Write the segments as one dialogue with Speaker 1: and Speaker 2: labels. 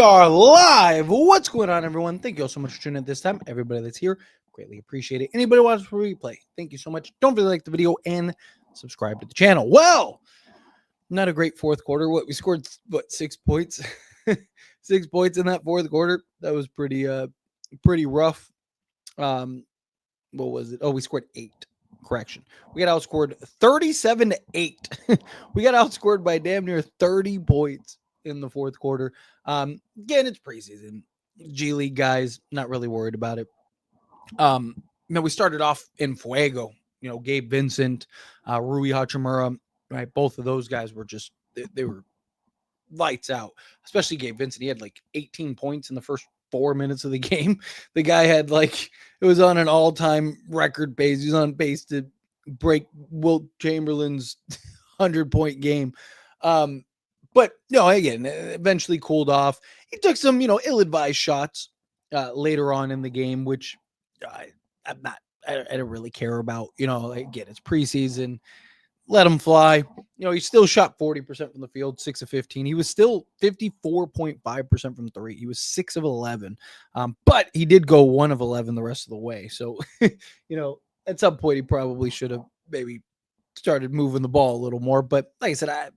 Speaker 1: are live. What's going on, everyone? Thank you all so much for tuning in this time. Everybody that's here, greatly appreciate it. Anybody watching for replay, thank you so much. Don't forget to like the video and subscribe to the channel. Well, not a great fourth quarter. We scored 6 points? 6 points in that fourth quarter. That was pretty rough. What was it? Oh, we scored 8. Correction. We got outscored 37-8. We got outscored by damn near 30 points in the fourth quarter. Again, it's preseason. G League guys, not really worried about it. We started off in fuego. Gabe Vincent, Rui Hachimura, right? Both of those guys were just they were lights out. Especially Gabe Vincent. He had like 18 points in the first 4 minutes of the game. The guy had it was on an all-time record pace. He was on pace to break Wilt Chamberlain's 100-point game. But again, eventually cooled off. He took some, ill-advised shots later on in the game, which I don't really care about. Again, it's preseason. Let him fly. He still shot 40% from the field, 6 of 15. He was still 54.5% from 3. He was 6 of 11. But he did go 1 of 11 the rest of the way. So, at some point he probably should have maybe started moving the ball a little more. But like I said, I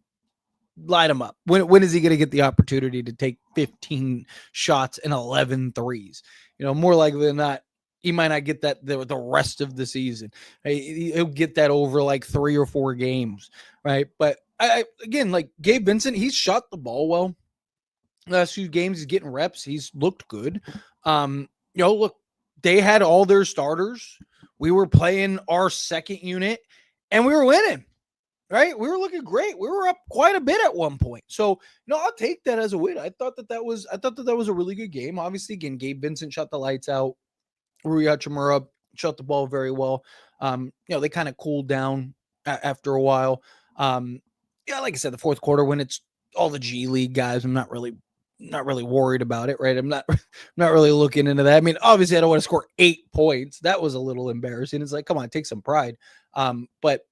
Speaker 1: light him up. When is he going to get the opportunity to take 15 shots and 11 threes? More likely than not, he might not get that the rest of the season. He'll get that over 3 or 4 games, right? But again, Gabe Vincent, he's shot the ball well. Last few games, he's getting reps. He's looked good. Look, they had all their starters. We were playing our second unit, and we were winning. Right, we were looking great. We were up quite a bit at one point, so I'll take that as a win. I thought that was a really good game. Obviously, again, Gabe Vincent shot the lights out. Rui Hachimura shot the ball very well. They kind of cooled down after a while. Like I said, the fourth quarter when it's all the G League guys, I'm not really worried about it. Right, I'm not really looking into that. I mean, obviously, I don't want to score 8 points. That was a little embarrassing. It's come on, take some pride. But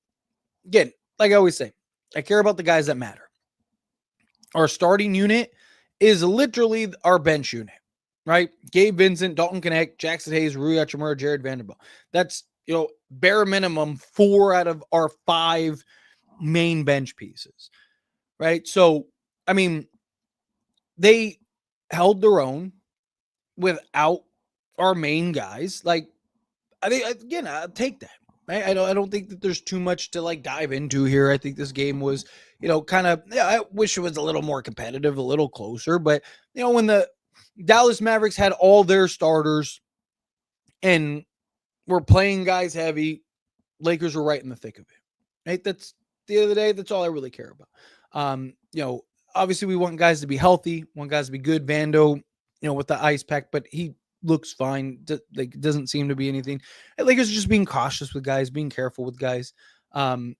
Speaker 1: again, like I always say, I care about the guys that matter. Our starting unit is literally our bench unit, right? Gabe Vincent, Dalton Knecht, Jackson Hayes, Rui Hachimura, Jared Vanderbilt. That's, bare minimum 4 out of our 5 main bench pieces, right? So, I mean, they held their own without our main guys. I think, again, I'll take that. I don't think that there's too much to dive into here. I think this game was, I wish it was a little more competitive, a little closer. But, when the Dallas Mavericks had all their starters and were playing guys heavy, Lakers were right in the thick of it. Right? That's the end of the day. That's all I really care about. Obviously we want guys to be healthy, want guys to be good. Vando, with the ice pack, but he looks fine. Doesn't seem to be anything. Lakers are just being cautious with guys, being careful with guys. I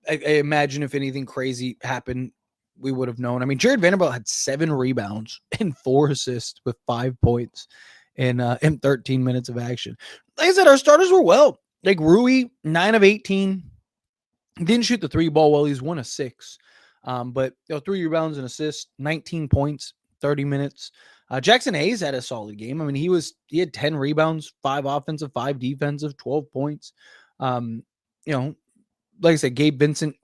Speaker 1: imagine if anything crazy happened, we would have known. I mean, Jared Vanderbilt had 7 rebounds and 4 assists with 5 points in 13 minutes of action. Like I said, our starters were well. Rui, 9 of 18. Didn't shoot the 3 ball well. He's 1 of 6. But 3 rebounds and assists, 19 points, 30 minutes. Jackson Hayes had a solid game. I mean, he had 10 rebounds, 5 offensive, 5 defensive, 12 points. Like I said, Gabe Vincent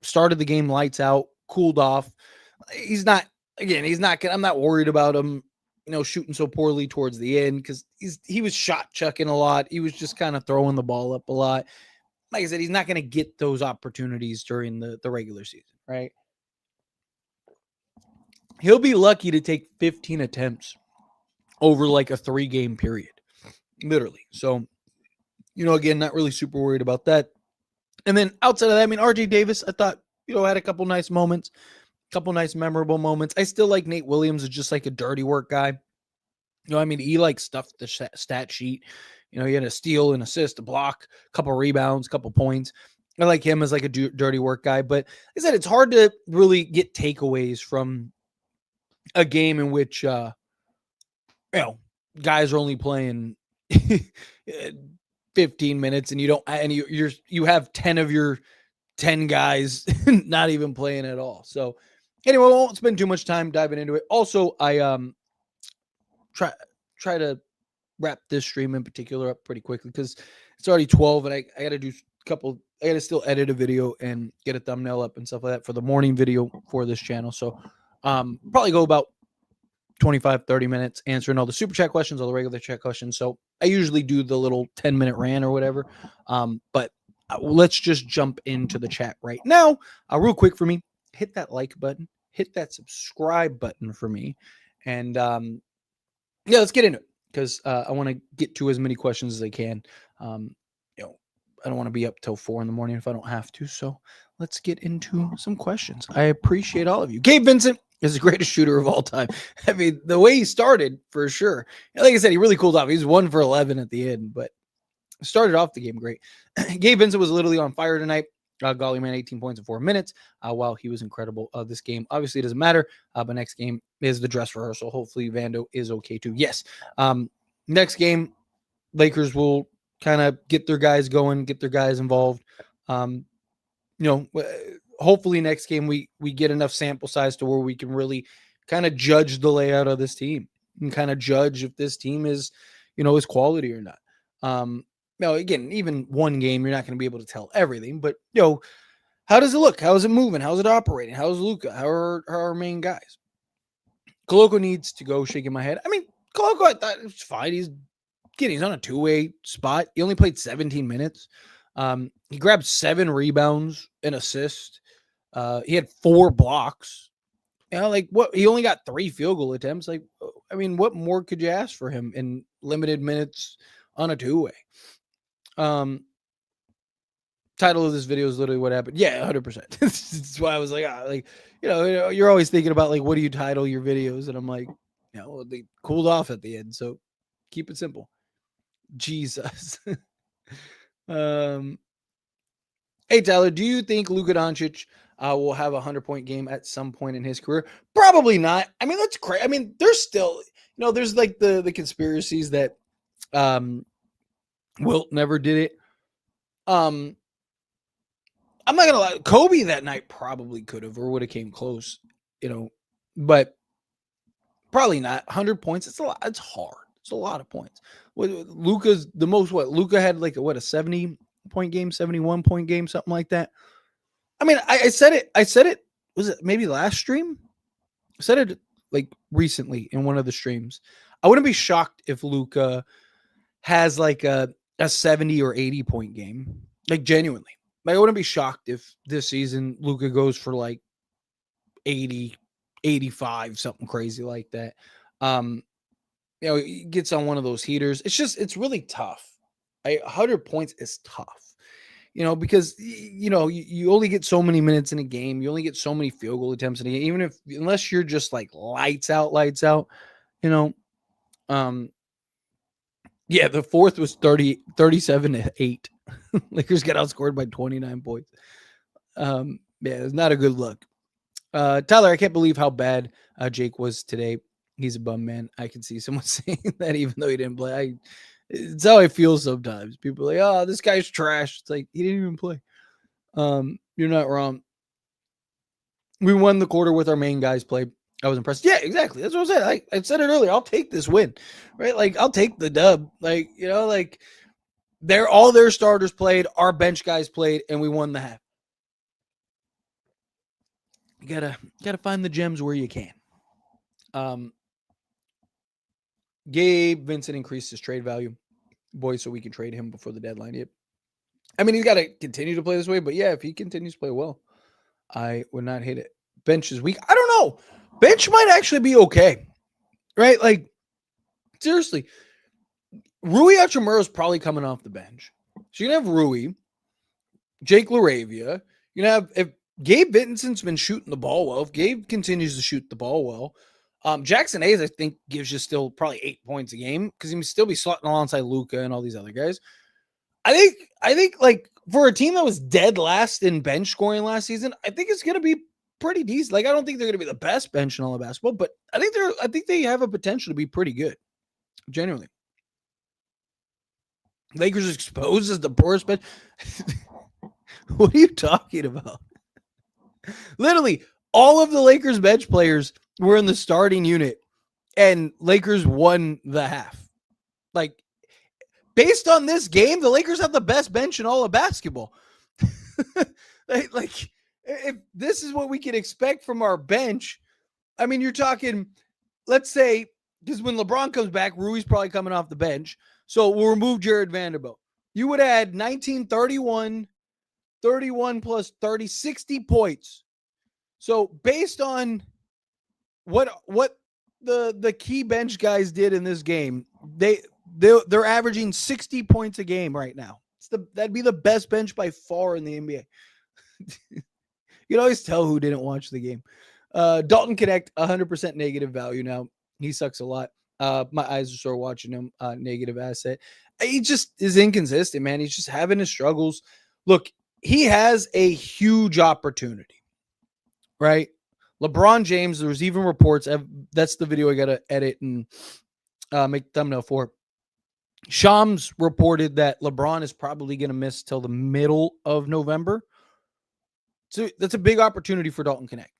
Speaker 1: started the game lights out, cooled off. I'm not worried about him, shooting so poorly towards the end because he was shot chucking a lot. He was just kind of throwing the ball up a lot. Like I said, he's not going to get those opportunities during the regular season, right? He'll be lucky to take 15 attempts over a 3-game period, literally. So, again, not really super worried about that. And then outside of that, I mean, RJ Davis, I thought, had a couple nice moments, couple nice memorable moments. I still like Nate Williams as just a dirty work guy. He stuffed the stat sheet. He had a steal, an assist, a block, a couple rebounds, a couple points. I like him as a dirty work guy. But like I said, it's hard to really get takeaways from a game in which, guys are only playing 15 minutes and you have 10 of your 10 guys not even playing at all. So Anyway, I won't spend too much time diving into it. Also, I try to wrap this stream in particular up pretty quickly because it's already 12 and I got to do a couple. I got to still edit a video and get a thumbnail up and stuff like that for the morning video for this channel. So probably go about 25, 30 minutes answering all the super chat questions, all the regular chat questions. So I usually do the little 10-minute rant or whatever. But let's just jump into the chat right now. Real quick for me, hit that like button, hit that subscribe button for me. And yeah, let's get into it because I want to get to as many questions as I can. I don't want to be up till 4 a.m. if I don't have to. So let's get into some questions. I appreciate all of you. Gabe Vincent is the greatest shooter of all time. I mean, the way he started, for sure. Like I said, he really cooled off. He was 1 for 11 at the end, but started off the game great. Gabe Vincent was literally on fire tonight. Golly, man, 18 points in 4 minutes. Wow, he was incredible. This game, obviously, it doesn't matter. But next game is the dress rehearsal. Hopefully, Vando is okay too. Yes. Next game, Lakers will kind of get their guys going, get their guys involved. Hopefully next game we get enough sample size to where we can really kind of judge the layout of this team and kind of judge if this team is, is quality or not. Now, again, even one game, you're not going to be able to tell everything, but, how does it look? How is it moving? How's it operating? How's Luka? How are our main guys? Koloko needs to go, shaking my head. I mean, Koloko, I thought it's fine. He's on a two-way spot. He only played 17 minutes. He grabbed 7 rebounds and assist. He had 4 blocks. What? He only got 3 field goal attempts. What more could you ask for him in limited minutes on a two-way? Title of this video is literally what happened. Yeah, 100%. That's why I was like, you're always thinking about what do you title your videos? And I'm like, they cooled off at the end. So keep it simple. Jesus. Hey, Tyler, do you think Luka Doncic will have a 100-point game at some point in his career? Probably not. I mean, that's crazy. I mean, there's still, there's the conspiracies that Wilt never did it. I'm not gonna lie. Kobe that night probably could have or would have came close, but probably not. 100 points. It's a lot. It's hard. It's a lot of points. Luka's the most. Luka had a 70-point game, 71-point game, something like that. I mean, I said it. Was it maybe last stream? I said it recently in one of the streams. I wouldn't be shocked if Luka has a 70 or 80-point game. Genuinely. I wouldn't be shocked if this season Luka goes for 80, 85, something crazy like that. He gets on one of those heaters. It's really tough. 100 points is tough, because, you only get so many minutes in a game. You only get so many field goal attempts in a game, unless you're just lights out. Yeah, the fourth was 37-8. Lakers got outscored by 29 points. Yeah, it's not a good look. Tyler, I can't believe how bad Jake was today. He's a bum, man. I can see someone saying that even though he didn't play. It's how I feel sometimes. People are like, oh, this guy's trash. It's like, he didn't even play. You're not wrong. We won the quarter with our main guys play. I was impressed. Yeah, exactly. That's what I said. I said it earlier. I'll take this win, right? I'll take the dub. All their starters played, our bench guys played, and we won the half. You gotta find the gems where you can. Gabe Vincent increased his trade value, boy, so we can trade him before the deadline. Yep. I mean, he's got to continue to play this way, but yeah, if he continues to play well, I would not hate it. Bench is weak. I don't know. Bench might actually be okay, right? Seriously, Rui Hachimura is probably coming off the bench. So you're going to have Rui, Jake LaRavia. You're going to have, if Gabe Vincent's been shooting the ball well, if Gabe continues to shoot the ball well, Jackson Hayes, I think, gives you still probably 8 points a game because he can still be slotting alongside Luka and all these other guys. I think for a team that was dead last in bench scoring last season, I think it's going to be pretty decent. I don't think they're going to be the best bench in all of basketball, but I think they have a potential to be pretty good. Genuinely. Lakers exposed as the poorest bench. What are you talking about? Literally, all of the Lakers bench players were in the starting unit, and Lakers won the half. Like, based on this game, the Lakers have the best bench in all of basketball. like, if this is what we can expect from our bench, I mean, you're talking, let's say, because when LeBron comes back, Rui's probably coming off the bench. So we'll remove Jared Vanderbilt. You would add 19, 31 plus 30, 60 points. So based on what the key bench guys did in this game, they're averaging 60 points a game right now. That'd be the best bench by far in the NBA. You can always tell who didn't watch the game. Dalton Connect, 100% negative value now. He sucks a lot. My eyes are sore watching him. Negative asset. He just is inconsistent, man. He's just having his struggles. Look, he has a huge opportunity, right? LeBron James, there was even reports. That's the video I got to edit and make thumbnail for. Shams reported that LeBron is probably going to miss till the middle of November. So that's a big opportunity for Dalton Connect.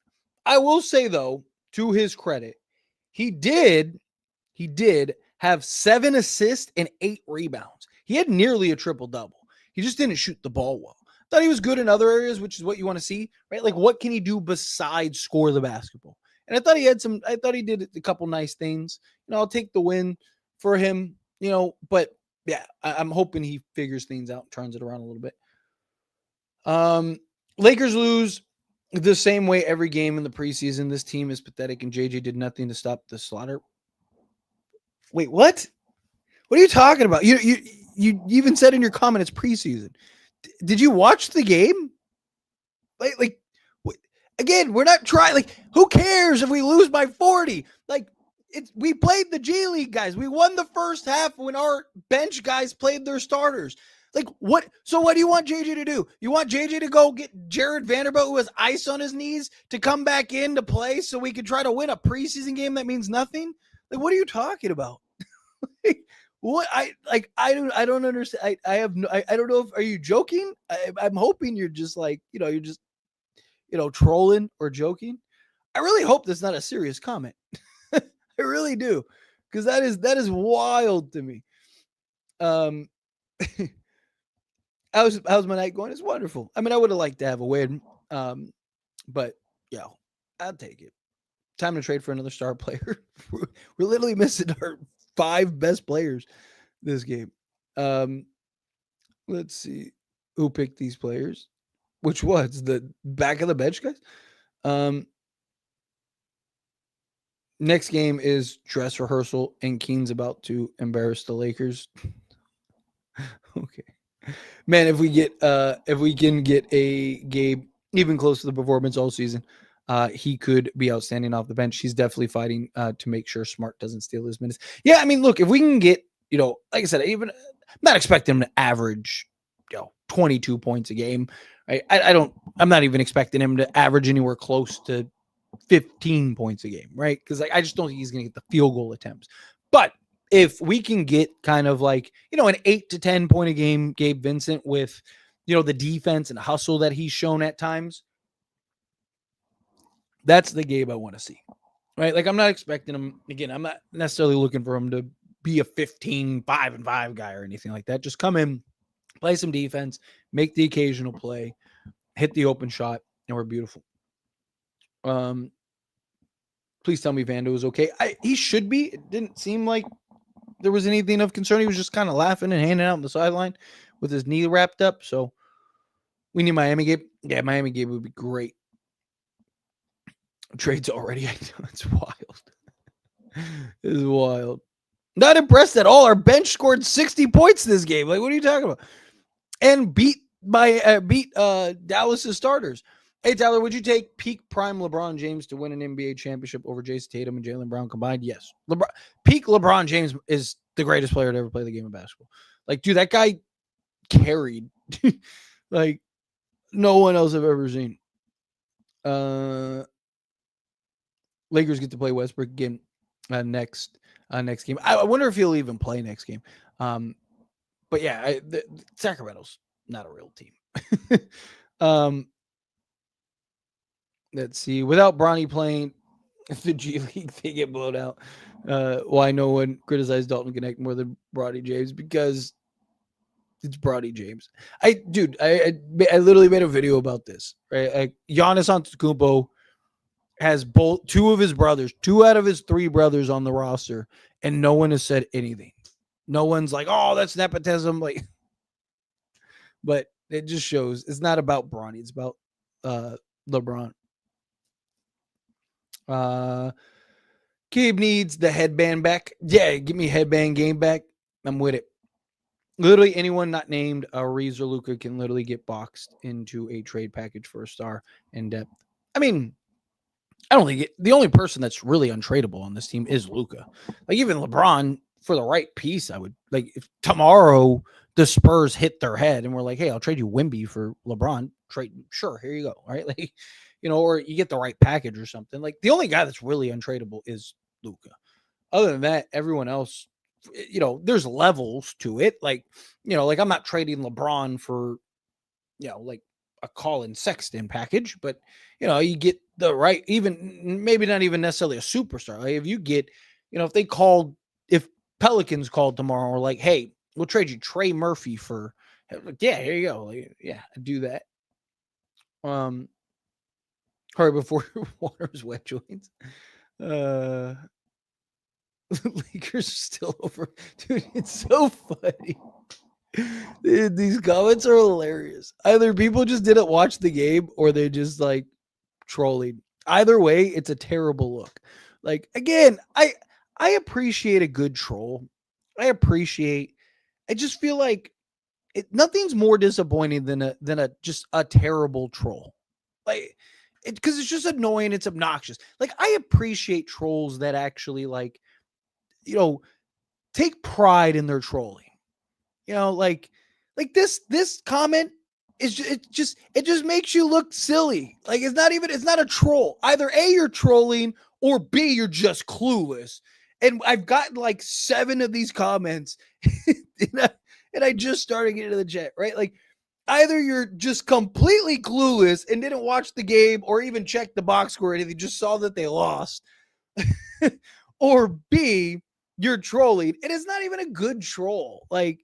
Speaker 1: I will say, though, to his credit, he did have 7 assists and 8 rebounds. He had nearly a triple-double. He just didn't shoot the ball well. Thought he was good in other areas, which is what you want to see, right? Like, what can he do besides score the basketball? And I thought he did a couple nice things. I'll take the win for him, but yeah, I'm hoping he figures things out and turns it around a little bit. Lakers lose the same way every game in the preseason. This team is pathetic, and JJ did nothing to stop the slaughter. Wait, what? What are you talking about? You even said in your comment it's preseason. Did you watch the game? Like again, we're not trying. Like, who cares if we lose by 40? Like, we played the G League guys. We won the first half when our bench guys played their starters. Like, what? So what do you want JJ to do? You want JJ to go get Jared Vanderbilt, who has ice on his knees, to come back in to play so we can try to win a preseason game that means nothing? Like, what are you talking about? What I don't understand. I don't know if, are you joking? I'm hoping you're just like, you're just, trolling or joking. I really hope that's not a serious comment. I really do. Because that is wild to me. How's my night going? It's wonderful. I mean, I would have liked to have a win. But I'll take it. Time to trade for another star player. We're literally missing our 5 best players this game. Let's see who picked these players. Which was the back of the bench guys. Next game is dress rehearsal, and Keen's about to embarrass the Lakers. Okay, man. If we can get a Gabe even close to the performance all season, he could be outstanding off the bench. He's definitely fighting to make sure Smart doesn't steal his minutes. Yeah, I mean, look, if we can get, like I said, I'm not expecting him to average, 22 points a game. Right? I'm not even expecting him to average anywhere close to 15 points a game, right? Because I just don't think he's going to get the field goal attempts. But if we can get kind of like, an 8 to 10 point a game Gabe Vincent with, the defense and hustle that he's shown at times, that's the Gabe I want to see, right? Like, I'm not expecting him, again, I'm not necessarily looking for him to be a 15-5-5 guy or anything like that. Just come in, play some defense, make the occasional play, hit the open shot, and we're beautiful. Please tell me Vando is okay. He should be. It didn't seem like there was anything of concern. He was just kind of laughing and handing out on the sideline with his knee wrapped up. So we need Miami Gabe. Yeah, Miami Gabe would be great. Trades already. I know, it's wild. It's wild. Not impressed at all. Our bench scored 60 points this game. Like, what are you talking about? And beat Dallas's starters. Hey, Tyler, would you take peak prime LeBron James to win an NBA championship over Jason Tatum and Jaylen Brown combined? Yes. Peak LeBron James is the greatest player to ever play the game of basketball. Like, dude, that guy carried like no one else I've ever seen. Lakers get to play Westbrook again next game. I wonder if he'll even play next game. But yeah, Sacramento's not a real team. Let's see. Without Bronny playing the G League, they get blown out. Why no one criticized Dalton Connect more than Bronny James? Because it's Bronny James. I literally made a video about this. Right, Giannis Antetokounmpo has two of his brothers, two out of his three brothers on the roster, and no one has said anything. No one's like, "Oh, that's nepotism." Like, but it just shows it's not about Bronny. It's about LeBron. Gabe needs the headband back. Yeah, give me headband game back. I'm with it. Literally anyone not named Reeves or Luca can literally get boxed into a trade package for a star in depth. I mean, I don't think the only person that's really untradeable on this team is Luca. Like even LeBron, for the right piece, I would like if tomorrow the Spurs hit their head and we're like, hey, I'll trade you Wemby for LeBron. Trade, sure, here you go. Right, like or you get the right package or something. Like the only guy that's really untradeable is Luca. Other than that, everyone else, there's levels to it. Like, like I'm not trading LeBron for, like a Colin Sexton package, but you get the right, even maybe not even necessarily a superstar. Like if you get, if Pelicans called tomorrow, we're like, hey, we'll trade you Trey Murphy for, yeah, here you go. Like, yeah, I do that. Hurry before water's wet joints. Lakers are still over. Dude, it's so funny. Dude, these comments are hilarious. Either people just didn't watch the game or they're just like trolling. Either way, it's a terrible look. Like again, I appreciate a good troll. I just feel like nothing's more disappointing than a just a terrible troll. Like because it's just annoying, it's obnoxious. Like I appreciate trolls that actually like take pride in their trolling. Like this comment is it just makes you look silly. Like it's not a troll. Either A, you're trolling, or B, you're just clueless. And I've gotten like 7 of these comments and I just started getting into the chat, right? Like either you're just completely clueless and didn't watch the game or even check the box score or anything, just saw that they lost. Or B, you're trolling. And it's not even a good troll. Like,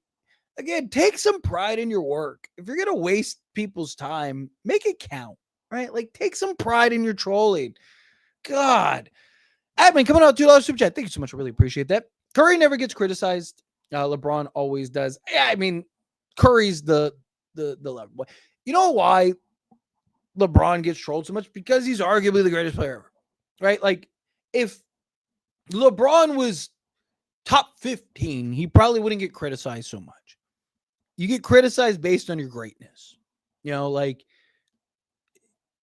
Speaker 1: again, take some pride in your work. If you're going to waste people's time, make it count, right? Like, take some pride in your trolling. God. Admin coming out $2 super chat. Thank you so much. I really appreciate that. Curry never gets criticized. LeBron always does. Yeah, I mean, Curry's the level boy. You know why LeBron gets trolled so much? Because he's arguably the greatest player ever, right? Like, if LeBron was top 15, he probably wouldn't get criticized so much. You get criticized based on your greatness. Like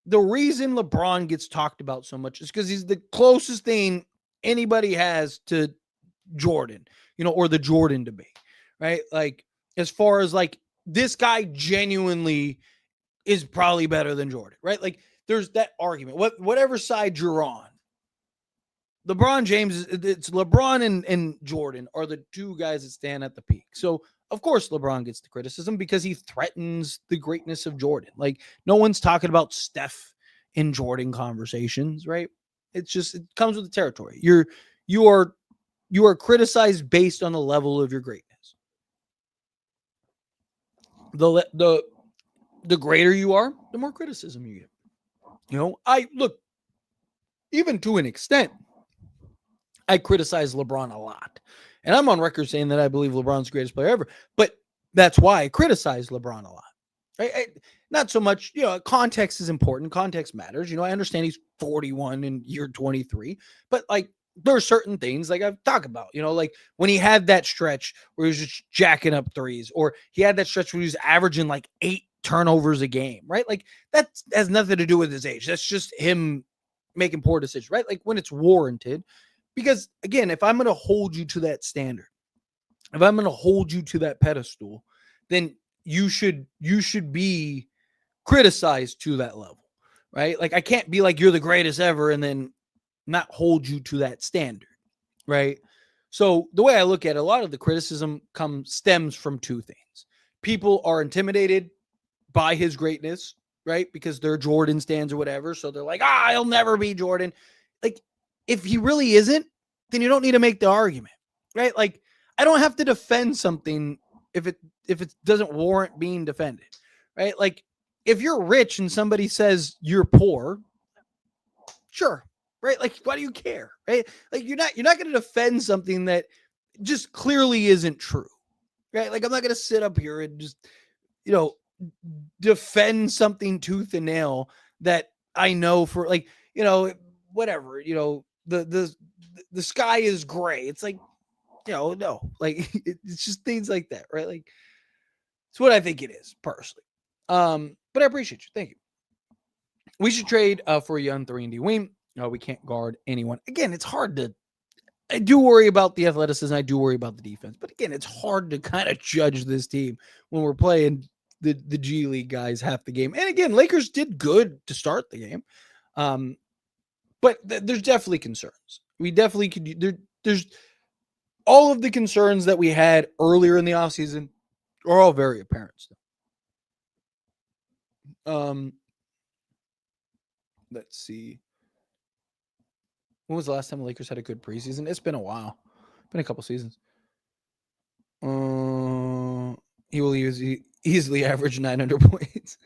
Speaker 1: the reason LeBron gets talked about so much is because he's the closest thing anybody has to Jordan, or the Jordan debate, right? Like as far as like this guy genuinely is probably better than Jordan, right? Like there's that argument, whatever side you're on. LeBron James, it's LeBron and Jordan are the two guys that stand at the peak. So, of course, LeBron gets the criticism because he threatens the greatness of Jordan. Like, no one's talking about Steph in Jordan conversations, right? It comes with the territory. You are criticized based on the level of your greatness. The greater you are, the more criticism you get. I look, even to an extent, I criticize LeBron a lot. And I'm on record saying that I believe LeBron's the greatest player ever. But that's why I criticize LeBron a lot. Not so much, context is important. Context matters. I understand he's 41 in year 23. But, like, there are certain things, like I've talked about, like when he had that stretch where he was just jacking up threes. Or he had that stretch where he was averaging, like, 8 turnovers a game, right? Like, that has nothing to do with his age. That's just him making poor decisions, right? Like, when it's warranted. Because, again, if I'm going to hold you to that standard, if I'm going to hold you to that pedestal, then you should be criticized to that level, right? Like, I can't be like, you're the greatest ever and then not hold you to that standard, right? So the way I look at it, a lot of the criticism stems from two things. People are intimidated by his greatness, right? Because they're Jordan stands or whatever. So they're like, he'll never be Jordan. Like, if he really isn't, then you don't need to make the argument, right? Like, I don't have to defend something if it doesn't warrant being defended, right? Like, if you're rich and somebody says you're poor, sure, right? Like, why do you care, right? Like, you're not going to defend something that just clearly isn't true, right? Like, I'm not going to sit up here and just, defend something tooth and nail that I know for, like, whatever, the sky is gray. It's like, no, like, it's just things like that, right? Like, it's what I think it is personally. But I appreciate you. Thank you. We should trade for a young 3-and-D wing. We can't guard anyone. Again, it's hard to. I do worry about the athleticism. I do worry about the defense. But again, it's hard to kind of judge this team when we're playing the G League guys half the game. And again, Lakers did good to start the game. But there's definitely concerns. We definitely could. There's all of the concerns that we had earlier in the offseason are all very apparent still. Let's see. When was the last time the Lakers had a good preseason? It's been a while. Been a couple seasons. He will easily average 900 points.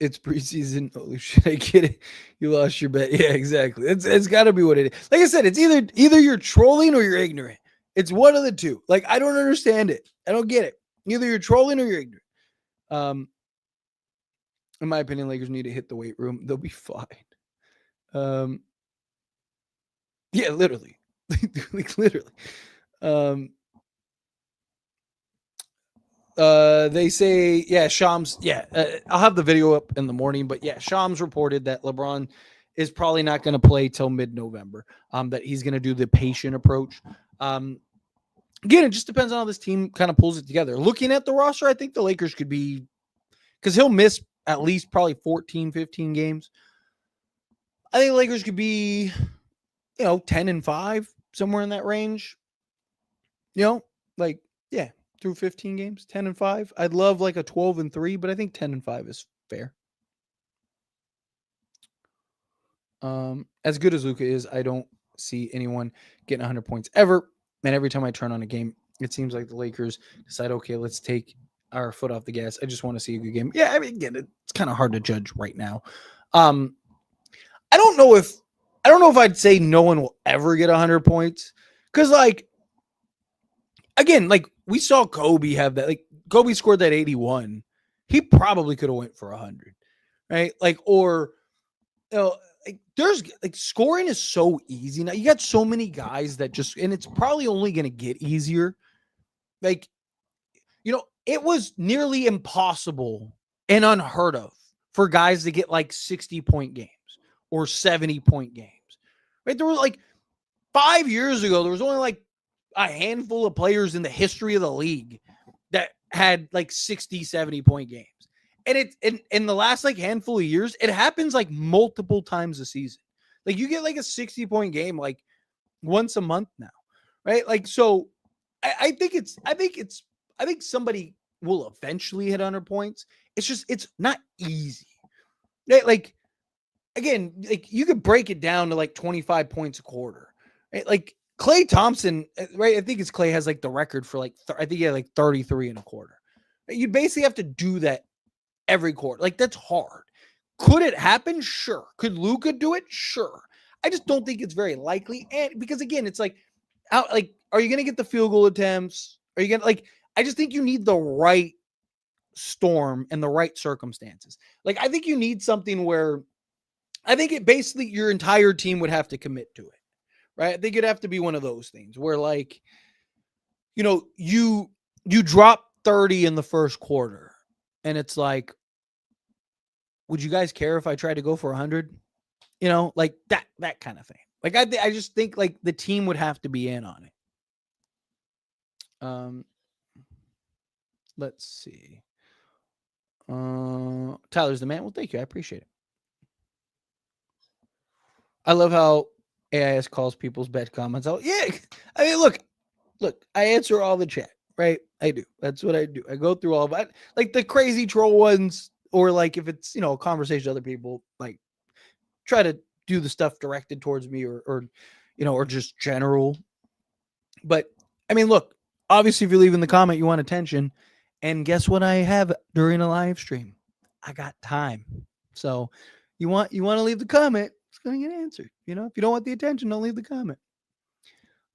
Speaker 1: It's preseason. Holy shit, I get it. You lost your bet. Yeah, exactly. It's got to be what it is. Like I said, it's either you're trolling or you're ignorant. It's one of the two. Like, I don't understand it. I don't get it. Either you're trolling or you're ignorant. In my opinion, Lakers need to hit the weight room. They'll be fine. Yeah, literally. Like, literally. They say, yeah, Shams, yeah, I'll have the video up in the morning, but yeah, Shams reported that LeBron is probably not going to play till mid-November, that he's going to do the patient approach. Again, it just depends on how this team kind of pulls it together. Looking at the roster, I think the Lakers could be, because he'll miss at least probably 14, 15 games. I think the Lakers could be, 10-5, somewhere in that range. Like, yeah, through 15 games, 10-5. I'd love like a 12-3, but I think 10-5 is fair. As good as Luka is, I don't see anyone getting 100 points ever. And every time I turn on a game, it seems like the Lakers decide, okay, let's take our foot off the gas. I just want to see a good game. Yeah, I mean, again, it's kind of hard to judge right now. I don't know if I'd say no one will ever get 100 points, because, like, again, like, we saw Kobe have that. Like, Kobe scored that 81. He probably could have went for 100, right? Like, or like, there's, like, scoring is so easy now. You got so many guys that just, and it's probably only going to get easier. Like, it was nearly impossible and unheard of for guys to get like 60-point games or 70-point games, right? There were, like, 5 years ago, there was only like a handful of players in the history of the league that had like 60, 70-point games. And it's in the last like handful of years, it happens like multiple times a season. Like, you get like a 60-point game like once a month now, right? Like, so I think somebody will eventually hit 100 points. It's not easy. Like, again, like, you could break it down to like 25 points a quarter, right? Like, Klay Thompson, right? I think Klay has like the record for like, I think he had like 33 and a quarter. You basically have to do that every quarter. Like, that's hard. Could it happen? Sure. Could Luka do it? Sure. I just don't think it's very likely. And because, again, it's like, are you going to get the field goal attempts? Are you going to, like, I just think you need the right storm and the right circumstances. Like, I think you need something where I think it basically your entire team would have to commit to it, right? I think it'd have to be one of those things where, like, you drop 30 in the first quarter and it's like, would you guys care if I tried to go for 100? Like that kind of thing. Like, I just think, like, the team would have to be in on it. Let's see. Tyler's the man. Well, thank you. I appreciate it. I love how AIS calls people's bad comments out. Yeah. I mean, look, I answer all the chat, right? I do. That's what I do. I go through all of it. Like the crazy troll ones, or like if it's, a conversation with other people, like try to do the stuff directed towards me or just general. But I mean, look, obviously if you leave in the comment, you want attention. And guess what I have during a live stream? I got time. So you want to leave the comment, it's going to get answered. If you don't want the attention, don't leave the comment.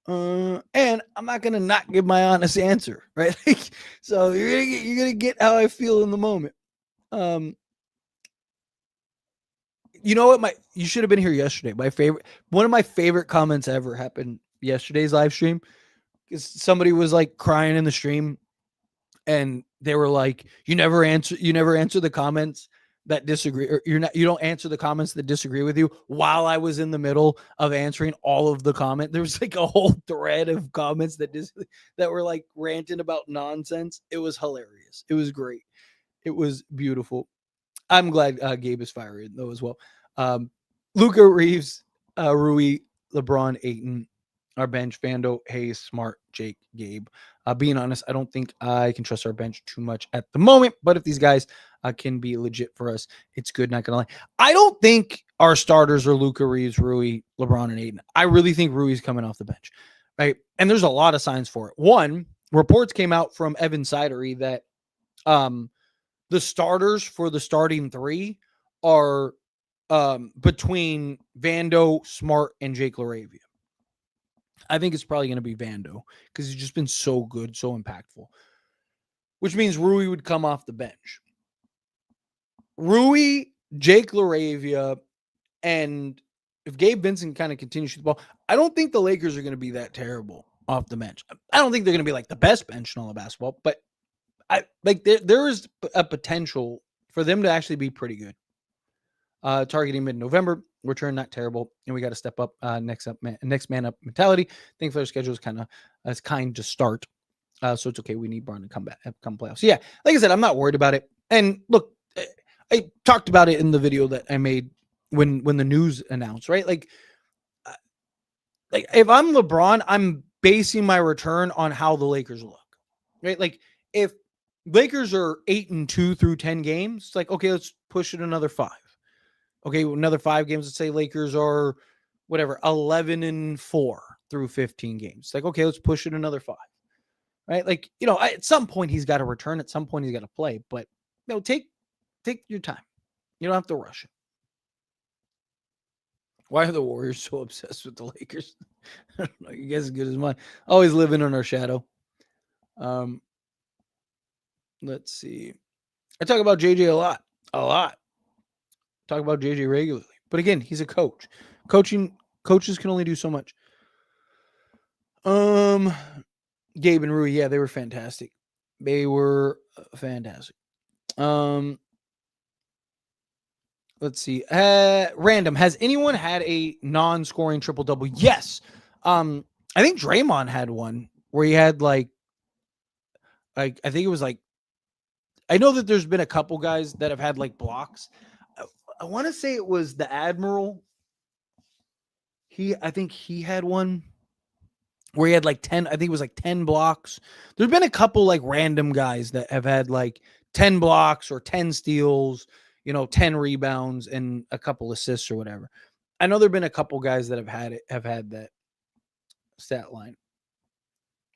Speaker 1: And I'm not gonna not give my honest answer, right? So you're gonna get how I feel in the moment. You know what? You should have been here yesterday. One of my favorite comments ever happened yesterday's live stream, because somebody was like crying in the stream, and they were like, "You never answer the comments that disagree, or you don't answer the comments that disagree with you," while I was in the middle of answering all of the comment. There was like a whole thread of comments that were like ranting about nonsense. It was hilarious. It was great. It was beautiful. I'm glad Gabe is firing though as well. Luka, Reeves, Rui, LeBron, Ayton, our bench, Vando, Hayes, Smart, Jake, Gabe. Being honest, I don't think I can trust our bench too much at the moment, but if these guys can be legit for us, it's good, not gonna lie. I don't think our starters are Luka, Reeves, Rui, LeBron, and Ayton. I really think Rui's coming off the bench, right? And there's a lot of signs for it. One, reports came out from Evan Sidery that the starters for the starting three are between Vando, Smart, and Jake LaRavia. I think it's probably going to be Vando because he's just been so good, so impactful, which means Rui would come off the bench. Rui, Jake LaRavia, and if Gabe Vincent kind of continues to shoot the ball, I don't think the Lakers are going to be that terrible off the bench. I don't think they're going to be like the best bench in all of basketball, but there is a potential for them to actually be pretty good. Targeting mid-November, return not terrible, and we got to step up. Next man up mentality. I think their schedule is kind to start, so it's okay. We need Bron to come playoffs. So yeah, like I said, I'm not worried about it. And look, I talked about it in the video that I made when the news announced, right? Like if I'm LeBron, I'm basing my return on how the Lakers look, right? Like if Lakers are 8-2 through 10 games, it's like, okay, let's push it another 5. Okay, another 5 games. Let's say Lakers are 11-4 through 15 games. It's like, okay, let's push it another 5. Right? Like, at some point he's got to return. At some point he's got to play. But take your time. You don't have to rush it. Why are the Warriors so obsessed with the Lakers? I don't know. You guys as good as mine. Always living in our shadow. Let's see. I talk about JJ a lot. Talk about JJ regularly. But again, he's a coach. Coaches can only do so much. Gabe and Rui, yeah, they were fantastic. Let's see. Random. Has anyone had a non-scoring triple-double? Yes. I think Draymond had one where he had I think it was I know that there's been a couple guys that have had blocks. I want to say it was the Admiral. I think he had one where he had 10. I think it was 10 blocks. There's been a couple random guys that have had 10 blocks or 10 steals, 10 rebounds and a couple assists or whatever. I know there've been a couple guys that have had that stat line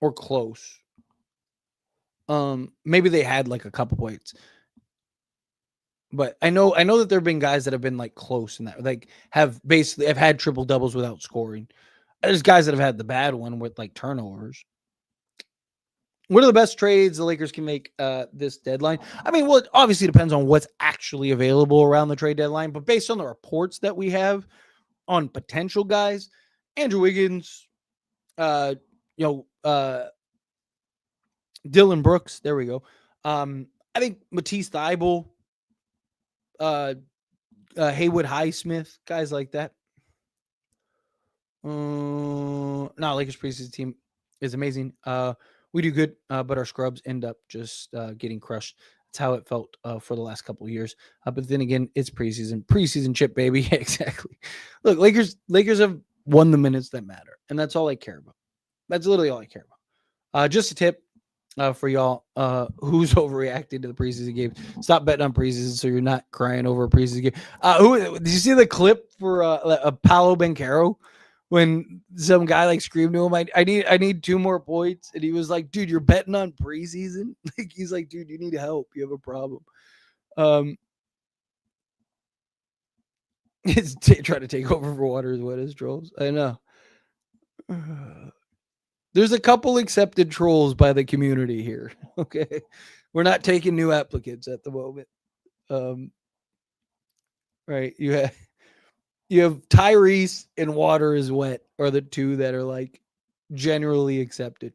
Speaker 1: or close. Maybe they had a couple points. But I know that there have been guys that have been close in that, have had triple doubles without scoring. There's guys that have had the bad one with turnovers. What are the best trades the Lakers can make this deadline? I mean, well, it obviously depends on what's actually available around the trade deadline, but based on the reports that we have on potential guys, Andrew Wiggins, Dylan Brooks, there we go. I think Matisse Thybulle, Haywood Highsmith, guys like that. No, Lakers preseason team is amazing. We do good, but our scrubs end up just getting crushed. That's how it felt for the last couple of years. But then again, it's preseason chip, baby. Yeah, exactly. Look, Lakers have won the minutes that matter, and that's all I care about. That's literally all I care about. Just a tip. For y'all who's overreacting to the preseason games. Stop betting on preseason so you're not crying over a preseason game. Did you see the clip for Paolo Banchero when some guy like screamed to him, I need 2 more points, and he was like, dude, you're betting on preseason? Like, he's like, dude, you need help. You have a problem. It's trying to take over for water is what is trolls. I know. There's a couple accepted trolls by the community here. Okay. We're not taking new applicants at the moment. Right. You have Tyrese and Water is Wet are the 2 that are like generally accepted.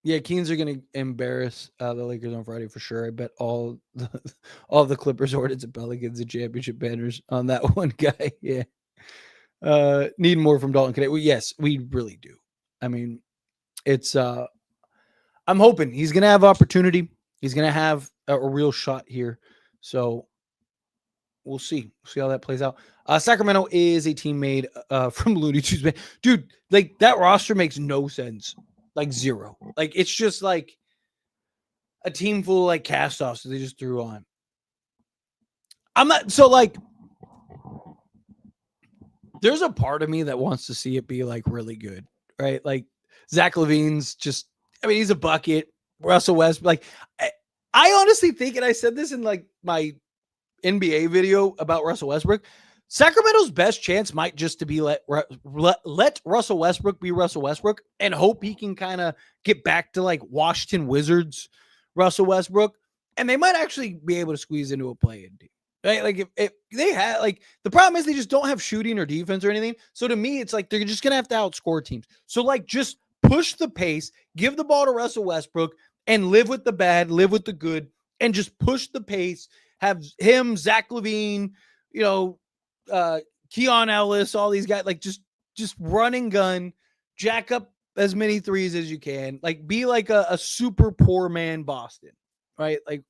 Speaker 1: Yeah, Kings are gonna embarrass the Lakers on Friday for sure. I bet all the Clippers, Hornets, and Pelicans and championship banners on that one guy. Yeah. Need more from Dalton Connect. Well, yes, we really do. I mean, it's I'm hoping he's gonna have opportunity. He's gonna have a real shot here. So we'll see. See how that plays out. Sacramento is a team made from Looney Tunes. Dude, like that roster makes no sense. Like zero. Like it's just like a team full of like cast-offs that they just threw on. I'm not so like there's a part of me that wants to see it be like really good, right? Like Zach LaVine's just, I mean, he's a bucket. Russell West, like I honestly think, and I said this in like my NBA video about Russell Westbrook, Sacramento's best chance might just to be let Russell Westbrook be Russell Westbrook and hope he can kind of get back to like Washington Wizards Russell Westbrook, and they might actually be able to squeeze into a play-in team. Right? Like if they had like the problem is they just don't have shooting or defense or anything. So to me, it's like they're just gonna have to outscore teams. So like just push the pace, give the ball to Russell Westbrook, and live with the bad, live with the good, and just push the pace. Have him, Zach LaVine, you know, Keon Ellis, all these guys, like just run and gun, jack up as many threes as you can, like be like a super poor man Boston, right? Like,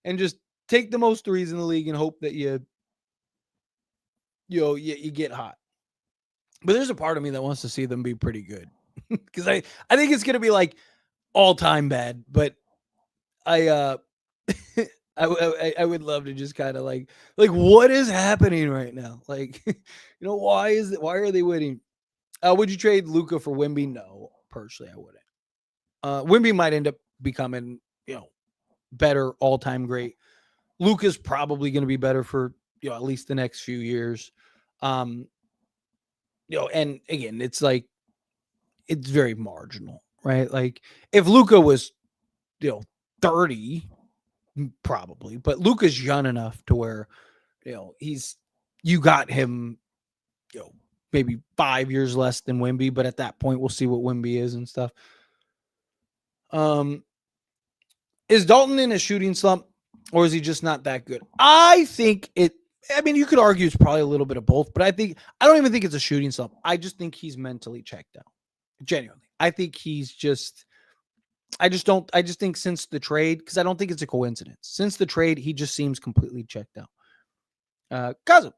Speaker 1: and just take the most threes in the league and hope that you get hot. But there's a part of me that wants to see them be pretty good because I think it's gonna be like all time bad, but I I would love to just kind of like what is happening right now? Like, why are they winning? Would you trade Luca for Wemby? No, personally, I wouldn't. Wemby might end up becoming, better, all time great. Luca's probably going to be better for at least the next few years. And again, it's like it's very marginal, right? Like if Luca was 30, probably, but Luca's young enough to where you got him, maybe 5 years less than Wemby, but at that point we'll see what Wemby is and stuff. Is Dalton in a shooting slump, or is he just not that good? I think you could argue it's probably a little bit of both, but I don't even think it's a shooting slump. I just think he's mentally checked out. Genuinely. I think he's just I just think since the trade, because I don't think it's a coincidence. Since the trade, he just seems completely checked out. Kazu.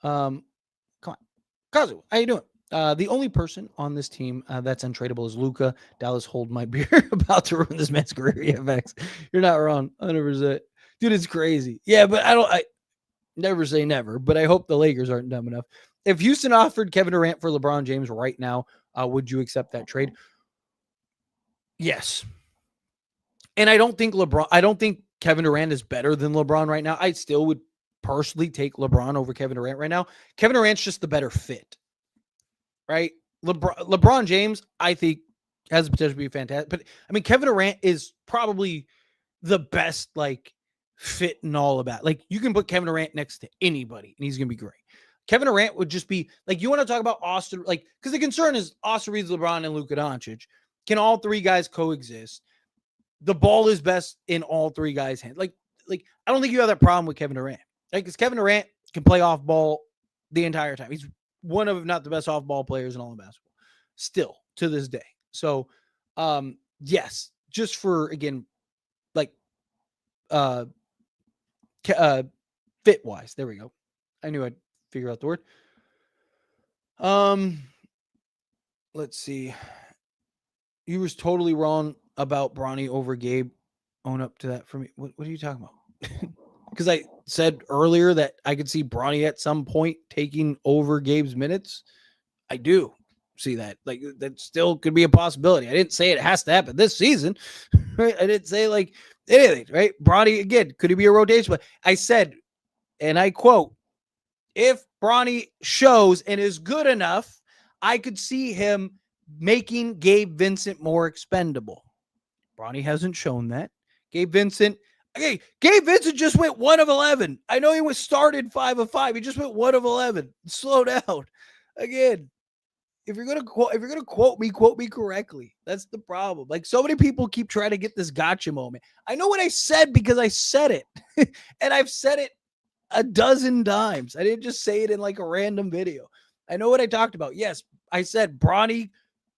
Speaker 1: Come on. Kazu, how you doing? The only person on this team that's untradeable is Luca. Dallas, hold my beer. About to ruin this man's career. EFX. You're not wrong. 100%. Dude, it's crazy. Yeah, but I never say never, but I hope the Lakers aren't dumb enough. If Houston offered Kevin Durant for LeBron James right now, would you accept that trade? Yes. And I don't think Kevin Durant is better than LeBron right now. I still would personally take LeBron over Kevin Durant right now. Kevin Durant's just the better fit. Right? LeBron James, I think, has the potential to be fantastic. But I mean, Kevin Durant is probably the best like fit and all about. Like you can put Kevin Durant next to anybody and he's gonna be great. Kevin Durant would just be like, you want to talk about Austin, like, because the concern is Austin Reeves, LeBron, and Luka Doncic. Can all three guys coexist? The ball is best in all three guys' hands. Like I don't think you have that problem with Kevin Durant. Like, because Kevin Durant can play off ball the entire time. He's one of, if not the best off ball players in all of basketball, still to this day. So, yes, just for again, like, fit wise. There we go. I knew I'd figure out the word. let's see. You was totally wrong about Bronny over Gabe. Own up to that for me. What are you talking about? Because I said earlier that I could see Bronny at some point taking over Gabe's minutes. I do see that. Like that still could be a possibility. I didn't say it has to happen this season, right? I didn't say like anything, right? Bronny again, could he be a rotation? But I said, and I quote, if Bronny shows and is good enough, I could see him making Gabe Vincent more expendable. Bronny hasn't shown that. Gabe Vincent, okay, Gabe Vincent just went 1 of 11. I know he was started 5 of 5. He just went 1 of 11. Slow down. Again, if you're gonna quote me correctly. That's the problem. Like so many people keep trying to get this gotcha moment. I know what I said because I said it, and I've said it a dozen times. I didn't just say it in like a random video. I know what I talked about. Yes, I said Bronny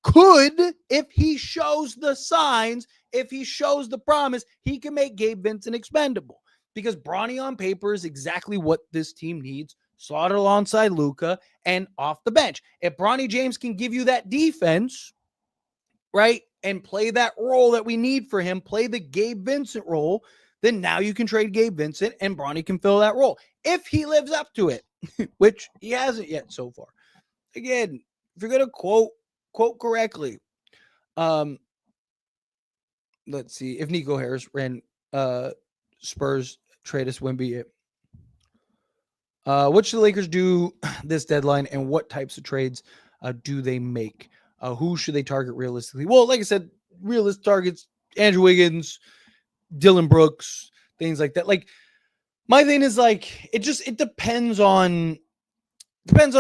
Speaker 1: could, if he shows the signs, if he shows the promise, he can make Gabe Vincent expendable. Because Bronny on paper is exactly what this team needs. Slotted alongside Luka and off the bench. If Bronny James can give you that defense, right, and play that role that we need for him, play the Gabe Vincent role, then now you can trade Gabe Vincent and Bronny can fill that role. If he lives up to it, which he hasn't yet so far. Again, if you're going to quote correctly, let's see. If Nico Harris ran Spurs trade us Wemby, what should the Lakers do this deadline, and what types of trades do they make? Who should they target realistically? Well, like I said, realistic targets: Andrew Wiggins, Dylan Brooks, things like that. Like my thing is like it depends on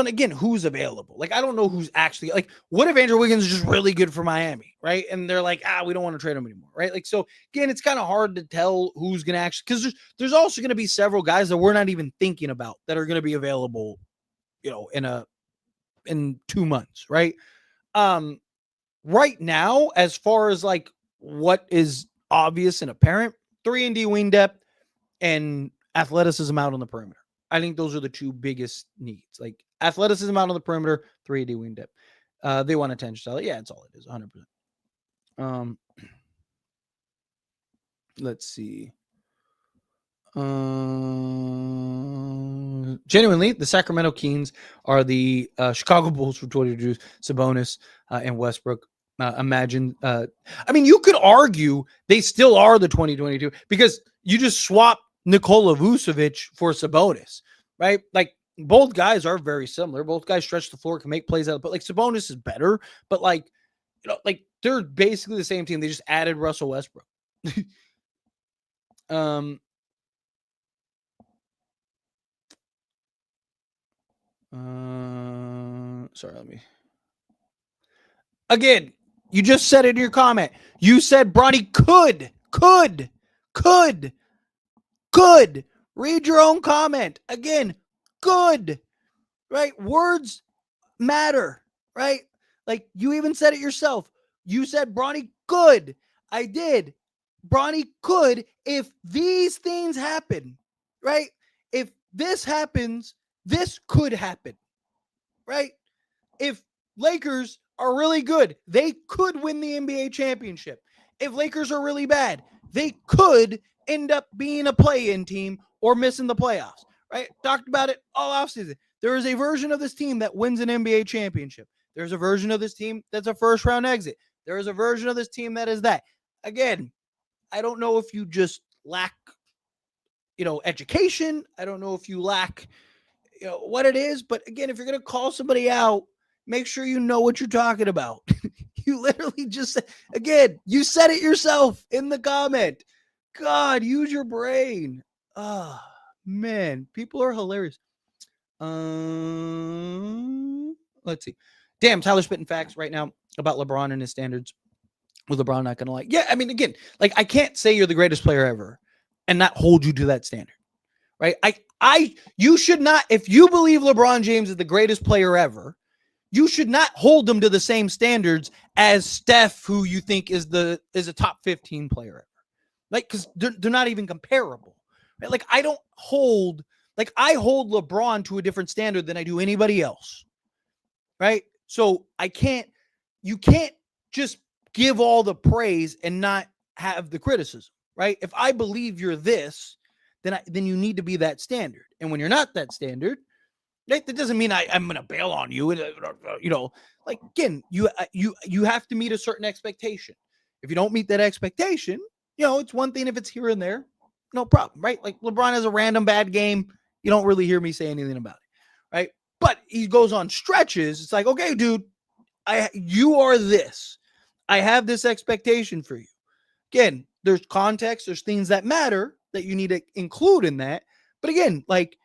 Speaker 1: again who's available. Like I don't know who's actually like. What if Andrew Wiggins is just really good for Miami, right? And they're like, we don't want to trade him anymore, right? Like so again, it's kind of hard to tell who's going to actually because there's also going to be several guys that we're not even thinking about that are going to be available, in 2 months, right? Right now, as far as like what is obvious and apparent, 3-and-D wing depth and athleticism out on the perimeter. I think those are the two biggest needs. Like athleticism out on the perimeter, 3-and-D wing depth. They want attention style. Yeah, it's all it is, 100%. Let's see. Genuinely, the Sacramento Kings are the Chicago Bulls for 2022. Sabonis and Westbrook. Imagine. You could argue they still are the 2022 because you just swap Nikola Vucevic for Sabonis, right? Like both guys are very similar. Both guys stretch the floor, can make plays out, but like Sabonis is better. But like they're basically the same team. They just added Russell Westbrook. Sorry, let me. Again, you just said it in your comment. You said Bronny could. Read your own comment. Again, good. Right? Words matter. Right? Like you even said it yourself. You said Bronny could. I did. Bronny could if these things happen. Right? If this happens, this could happen. Right? If Lakers are really good, they could win the NBA championship. If Lakers are really bad, they could end up being a play-in team or missing the playoffs, right? Talked about it all offseason. There is a version of this team that wins an NBA championship. There's a version of this team that's a first-round exit. There is a version of this team that is that. Again, I don't know if you just lack, education. I don't know if you lack, what it is. But again, if you're going to call somebody out, make sure you know what you're talking about. You literally just said, again, you said it yourself in the comment. God, use your brain. Man, people are hilarious. Let's see. Damn, Tyler spitting facts right now about LeBron and his standards. With LeBron not going to like. Yeah, again, like I can't say you're the greatest player ever and not hold you to that standard. Right? You should not, if you believe LeBron James is the greatest player ever, you should not hold them to the same standards as Steph, who you think is a top 15 player ever. Like, because they're not even comparable. Right? Like, I hold LeBron to a different standard than I do anybody else. Right? So I can't you can't just give all the praise and not have the criticism, right? If I believe you're this, then you need to be that standard. And when you're not that standard, right, that doesn't mean I'm going to bail on you. Like again, you have to meet a certain expectation. If you don't meet that expectation, it's one thing if it's here and there, no problem, right? Like LeBron has a random bad game, you don't really hear me say anything about it, right? But he goes on stretches. It's like, okay, dude, you are this. I have this expectation for you. Again, there's context, there's things that matter that you need to include in that. But again, like,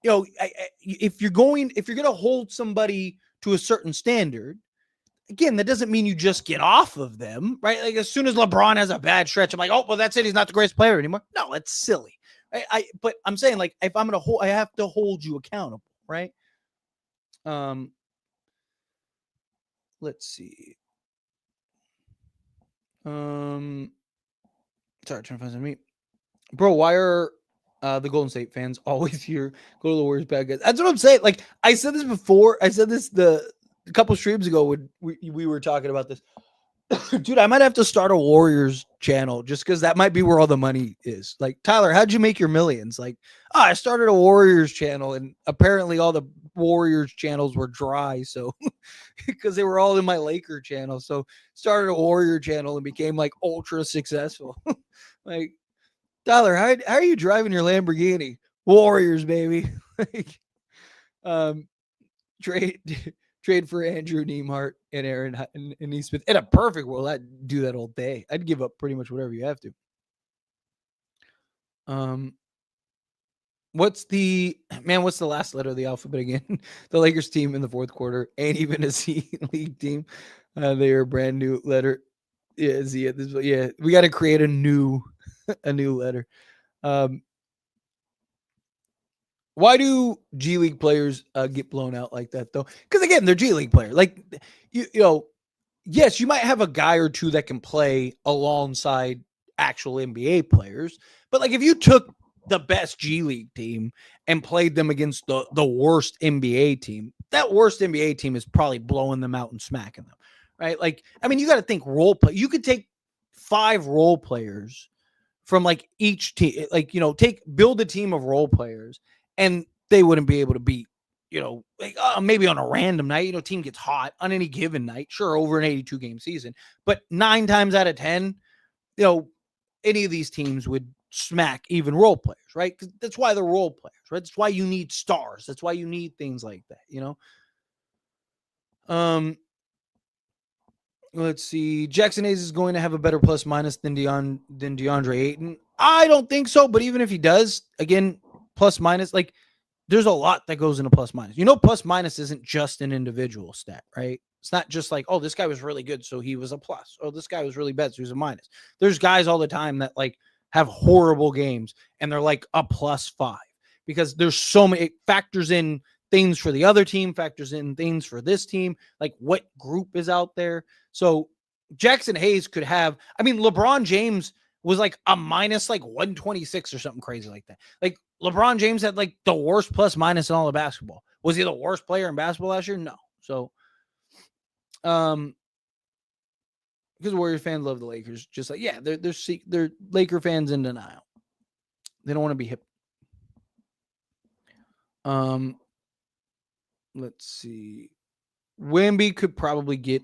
Speaker 1: if you're going to hold somebody to a certain standard, again, that doesn't mean you just get off of them, right? Like as soon as LeBron has a bad stretch, I'm like, oh, well, that's it. He's not the greatest player anymore. No, that's silly. But I'm saying, like, if I'm going to hold, I have to hold you accountable, right? Let's see. Sorry, trying to find something. Bro, why are the Golden State fans always here? Go to the Warriors, bad guys. That's what I'm saying. Like I said this before. I said this a couple streams ago when we were talking about this. Dude, I might have to start a Warriors channel just because that might be where all the money is. Like, Tyler, how'd you make your millions? Like, I started a Warriors channel, and apparently all the Warriors channels were dry. So, because they were all in my Laker channel. So, started a Warrior channel and became like ultra successful. Like, Tyler, how are you driving your Lamborghini? Warriors, baby. Like, trade for Andrew Neimark and Aaron and Neesmith. In a perfect world, I'd do that all day. I'd give up pretty much whatever you have to. What's the last letter of the alphabet again? The Lakers team in the fourth quarter ain't even a C League team. They are a brand new letter. Yeah, Z. Yeah, we got to create a new letter. Why do G League players get blown out like that, though? Because, again, they're G League players. Like, yes, you might have a guy or two that can play alongside actual NBA players. But, like, if you took the best G League team and played them against the worst NBA team, that worst NBA team is probably blowing them out and smacking them, right? Like, I mean, you got to think role play. You could take 5 role players from, like, each team. Like, build a team of role players, and they wouldn't be able to beat, like, maybe on a random night, team gets hot on any given night, sure, over an 82 game season, but 9 times out of 10, any of these teams would smack even role players, right? Because that's why they're role players, right? That's why you need stars. That's why you need things like that, Let's see. Jackson Hayes is going to have a better plus minus than DeAndre Ayton. I don't think so, but even if he does, again, plus minus, like, there's a lot that goes into plus minus. Plus minus isn't just an individual stat, right? It's not just like, oh, this guy was really good, so he was a plus. Or this guy was really bad, so he was a minus. There's guys all the time that, like, have horrible games, and they're like a +5 because there's so many. It factors in things for the other team, factors in things for this team, like what group is out there. So Jackson Hayes could have, LeBron James was like a minus like 126 or something crazy like that. Like, LeBron James had like the worst plus minus in all of basketball. Was he the worst player in basketball last year? No. So, because Warriors fans love the Lakers, just like, yeah, they're Laker fans in denial. They don't want to be hip. Let's see. Wemby could probably get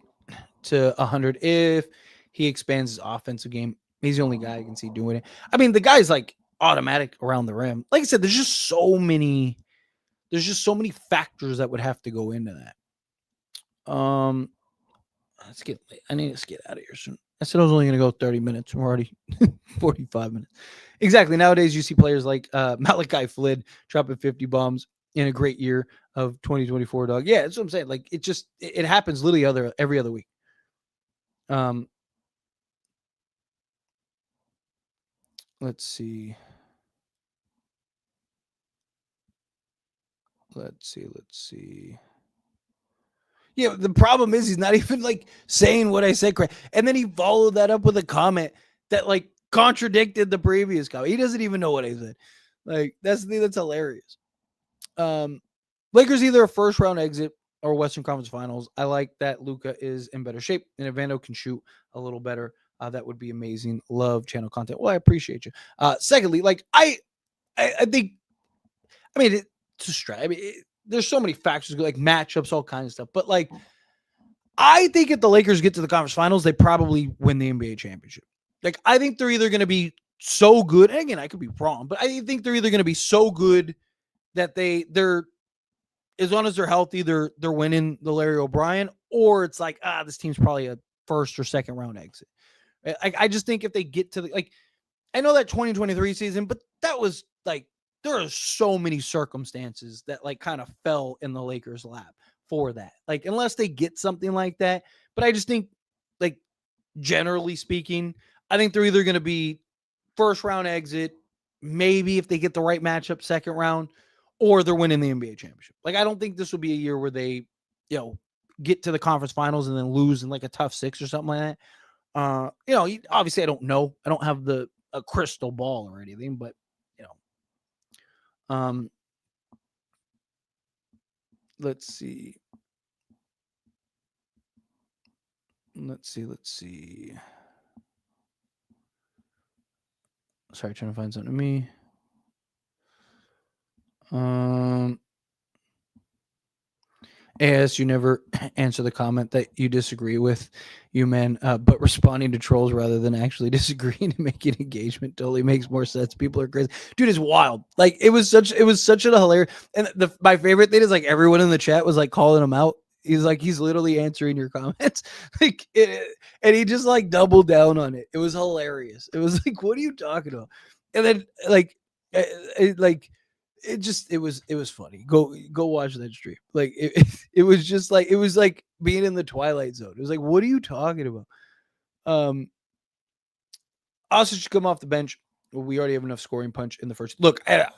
Speaker 1: to 100 if he expands his offensive game. He's the only guy I can see doing it. The guy's like automatic around the rim. Like I said, there's just so many factors that would have to go into that. Let's get late. I need to get out of here soon. I said I was only going to go 30 minutes. We're already 45 minutes. Exactly. Nowadays, you see players like Malachi Flynn dropping 50 bombs in a great year of 2024, dog. Yeah, that's what I'm saying. Like, it happens literally every other week. Let's see. Let's see. Yeah, the problem is he's not even like saying what I said correct. And then he followed that up with a comment that like contradicted the previous comment. He doesn't even know what I said. Like, that's hilarious. Lakers either a first round exit or Western Conference Finals. I like that Luka is in better shape, and if Vando can shoot a little better, that would be amazing. Love channel content. Well, I appreciate you. Secondly, like I think, I mean, to strike. I mean, there's so many factors, like matchups, all kinds of stuff. But like, I think if the Lakers get to the conference finals, they probably win the NBA championship. Like, I think they're either going to be so good. And again, I could be wrong, but I think they're either going to be so good that they're as long as they're healthy, they're winning the Larry O'Brien, or it's like, this team's probably a first or second round exit. I just think if they get to the, like, I know that 2023 season, but that was like, there are so many circumstances that like kind of fell in the Lakers' lap for that. Like, unless they get something like that. But I just think, like, generally speaking, I think they're either going to be first round exit, maybe if they get the right matchup, second round, or they're winning the NBA championship. Like, I don't think this will be a year where they, get to the conference finals and then lose in like a tough 6 or something like that. Obviously I don't know. I don't have a crystal ball or anything, but let's see. Sorry, trying to find something to me. As you never answer the comment that you disagree with, you man, but responding to trolls rather than actually disagreeing and making engagement totally makes more sense. People are crazy, dude. It's wild. Like, it was such a hilarious. And my favorite thing is like everyone in the chat was like calling him out. He's literally answering your comments, and he just like doubled down on it. It was hilarious. It was like, what are you talking about? And then it was funny. Go watch that stream. Like, it was just like, it was like being in the Twilight Zone. It was like, what are you talking about? Also should come off the bench. We already have enough scoring punch in the first. Look, I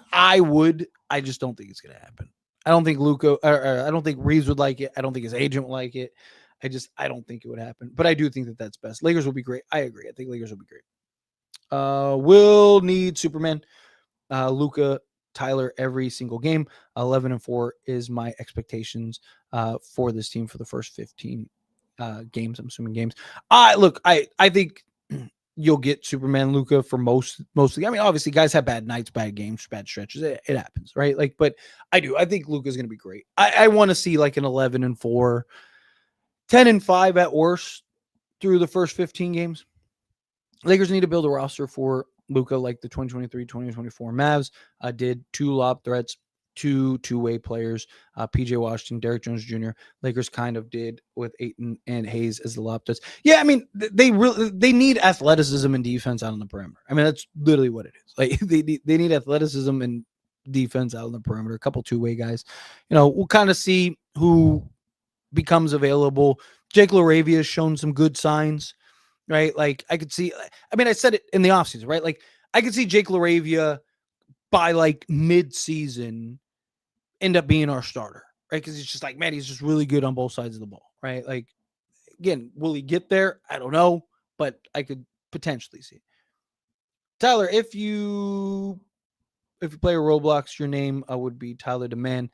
Speaker 1: just don't think it's gonna happen. I don't think Luka, I don't think Reeves would like it. I don't think his agent would like it. I don't think it would happen. But I do think that that's best. Lakers will be great. I agree. I think Lakers will be great. Will need Superman. Luka, Tyler every single game. 11-4 is my expectations for this team for the first 15 games. I'm assuming games. I think you'll get Superman Luka for mostly. I mean, obviously, guys have bad nights, bad games, bad stretches. It happens, right? Like, but I think Luka's going to be great. I want to see like an 11-4, 10-5 at worst through the first 15 games. Lakers need to build a roster for Luka like the 2023-2024 Mavs did. 2 lob threats, 2 two-way players, PJ Washington, Derrick Jones Jr. Lakers kind of did with Ayton and Hayes as the lob threats. Yeah, I mean, they need athleticism and defense out on the perimeter. I mean, that's literally what it is. Like, they need athleticism and defense out on the perimeter. A couple two-way guys. We'll kind of see who becomes available. Jake LaRavia has shown some good signs. Right? Like, I could see, I mean, I said it in the offseason, right? Like, I could see Jake LaRavia by like mid-season end up being our starter, right? Because it's just like, man, he's just really good on both sides of the ball, right? Like, again, will he get there? I don't know, but I could potentially see it. Tyler, if you play Roblox, your name would be Tyler DeMann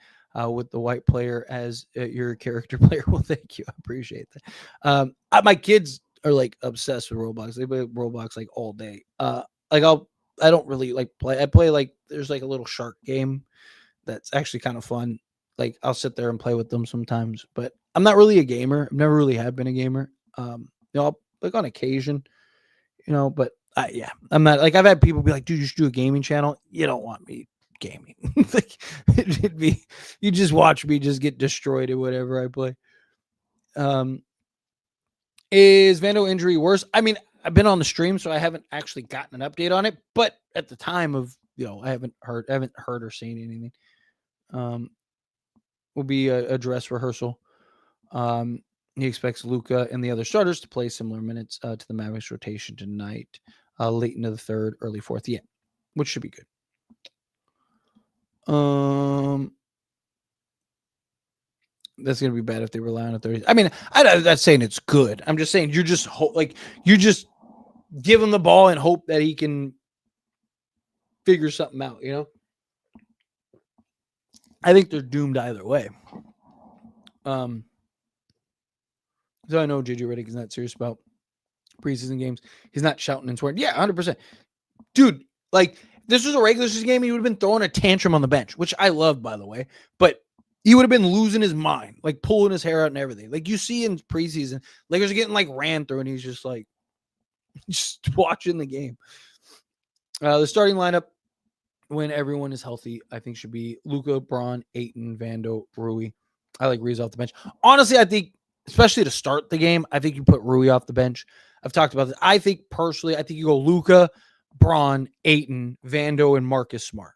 Speaker 1: with the white player as your character player. Well, thank you. I appreciate that. My kids are like obsessed with Roblox. They play Roblox like all day. I don't really like play. I play like, there's like a little shark game that's actually kind of fun. Like, I'll sit there and play with them sometimes, but I'm not really a gamer. I've never really have been a gamer. I'll, like, on occasion, but I'm not, like, I've had people be like, dude, you should do a gaming channel. You don't want me gaming. Like, it'd be, you just watch me just get destroyed at whatever I play. Is Vando injury worse? I mean, I've been on the stream, so I haven't actually gotten an update on it. But at the time of, I haven't heard or seen anything. Will be a dress rehearsal. He expects Luka and the other starters to play similar minutes to the Mavericks rotation tonight, late into the third, early fourth. Yeah, which should be good. That's going to be bad if they rely on a 30. I mean, I'm not saying it's good. I'm just saying you just give him the ball and hope that he can figure something out, I think they're doomed either way. So I know JJ Redick is not serious about preseason games. He's not shouting and swearing. Yeah, 100%. Dude, like, if this was a regular season game, he would have been throwing a tantrum on the bench, which I love, by the way. But he would have been losing his mind, like pulling his hair out and everything. Like you see in preseason, Lakers are getting like ran through, and he's just like, just watching the game. The starting lineup, when everyone is healthy, I think should be Luka, Braun, Ayton, Vando, Rui. I like Rui's off the bench. Honestly, I think, especially to start the game, I think you put Rui off the bench. I've talked about this. I think you go Luka, Braun, Ayton, Vando, and Marcus Smart.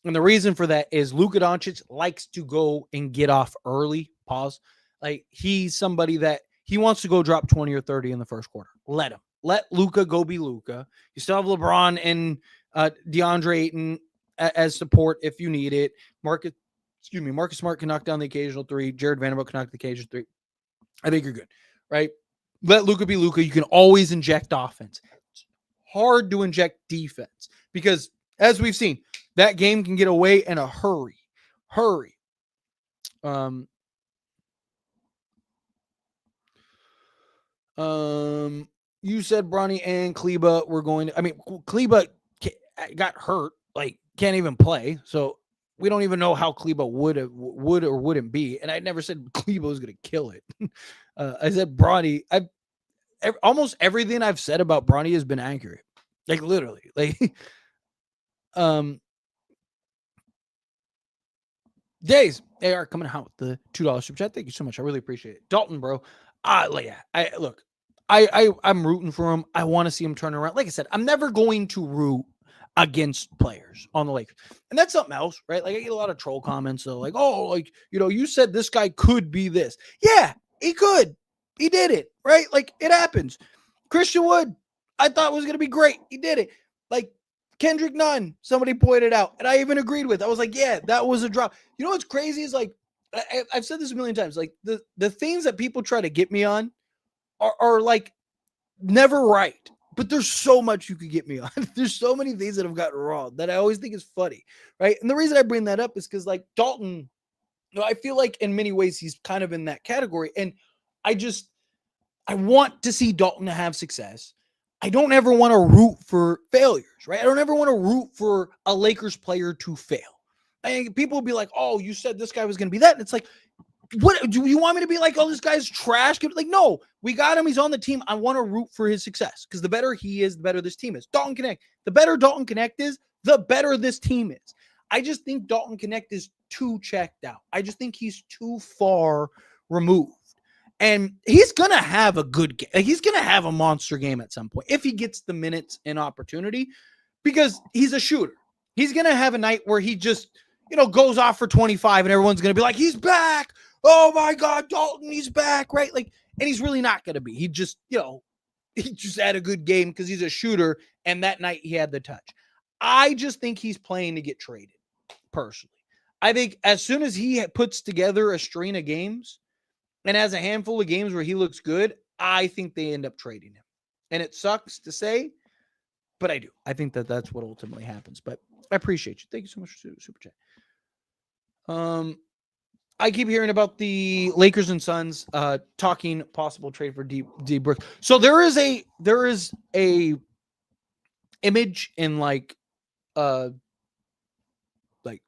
Speaker 1: And the reason for that is Luka Doncic likes to go and get off early. Pause. Like, he's somebody that he wants to go drop 20 or 30 in the first quarter. Let him. Let Luka go be Luka. You still have LeBron and DeAndre Ayton as support if you need it. Marcus Smart can knock down the occasional three. Jared Vanderbilt can knock the occasional three. I think you're good, right? Let Luka be Luka. You can always inject offense. It's hard to inject defense because, as we've seen, that game can get away in a hurry. You said Bronny and Kleba were going to, Kleba got hurt, like can't even play. So we don't even know how Kleba would or wouldn't be. And I never said Kleba was going to kill it. I said Bronny. Almost everything I've said about Bronny has been accurate. Like literally, like, Days AR coming out with the $2 super chat. Thank you so much. I really appreciate it. Dalton, bro. I'm rooting for him. I want to see him turn around. Like I said, I'm never going to root against players on the Lakers. And that's something else, right? Like I get a lot of troll comments. So like, oh, like, you said this guy could be this. Yeah, he could. He did it, right? Like it happens. Christian Wood, I thought was going to be great. He did it. Like Kendrick Nunn, somebody pointed out, and I even agreed with. I was like, yeah, that was a drop. You know what's crazy is like, I've said this a million times. Like the things that people try to get me on are like never right. But there's so much you could get me on. There's so many things that have gotten wrong that I always think is funny, right? And the reason I bring that up is because like Dalton, I feel like in many ways he's kind of in that category. And I want to see Dalton to have success. I don't ever want to root for failures, right? I don't ever want to root for a Lakers player to fail. People will be like, oh, you said this guy was going to be that. And it's like, what do you want me to be like? Oh, this guy's trash. Like, no, we got him. He's on the team. I want to root for his success because the better he is, the better this team is. Dalton Connect. The better Dalton Connect is, the better this team is. I just think Dalton Connect is too checked out. I just think he's too far removed. And he's going to have a good game. He's going to have a monster game at some point if he gets the minutes and opportunity because he's a shooter. He's going to have a night where he just, goes off for 25 and everyone's going to be like, he's back. Oh my God, Dalton, he's back, right? Like, and he's really not going to be. He just, he just had a good game because he's a shooter. And that night he had the touch. I just think he's playing to get traded, personally. I think as soon as he puts together a string of games and has a handful of games where he looks good, I think they end up trading him. And it sucks to say, but I do. I think that's what ultimately happens. But I appreciate you. Thank you so much for super chat. I keep hearing about the Lakers and Suns talking possible trade for D Brooks. So there is a image in like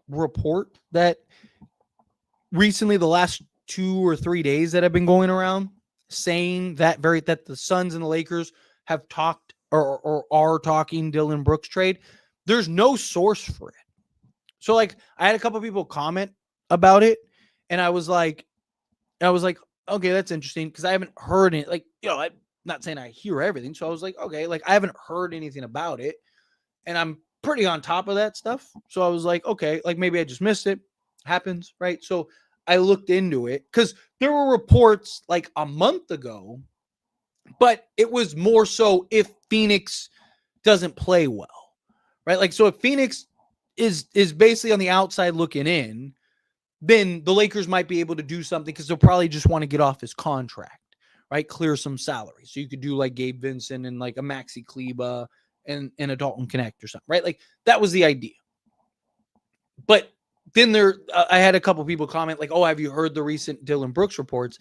Speaker 1: report that recently the last 2 or 3 days that have been going around saying that the Suns and the Lakers have talked or are talking Dillon Brooks trade. There's no source for it. So like I had a couple of people comment about it and I was like, okay, that's interesting because I haven't heard it. Like, I'm not saying I hear everything. So I was like, okay, like I haven't heard anything about it and I'm pretty on top of that stuff. So I was like, okay, like maybe I just missed it. Happens, right? So I looked into it because there were reports like a month ago, but it was more so if Phoenix doesn't play well, right? Like, so if Phoenix is basically on the outside looking in, then the Lakers might be able to do something because they'll probably just want to get off his contract, right? Clear some salary. So you could do like Gabe Vincent and like a Maxi Kleba and a Dalton Connect or something, right? Like that was the idea. But Then I had a couple people comment like, "Oh, have you heard the recent Dylan Brooks reports?"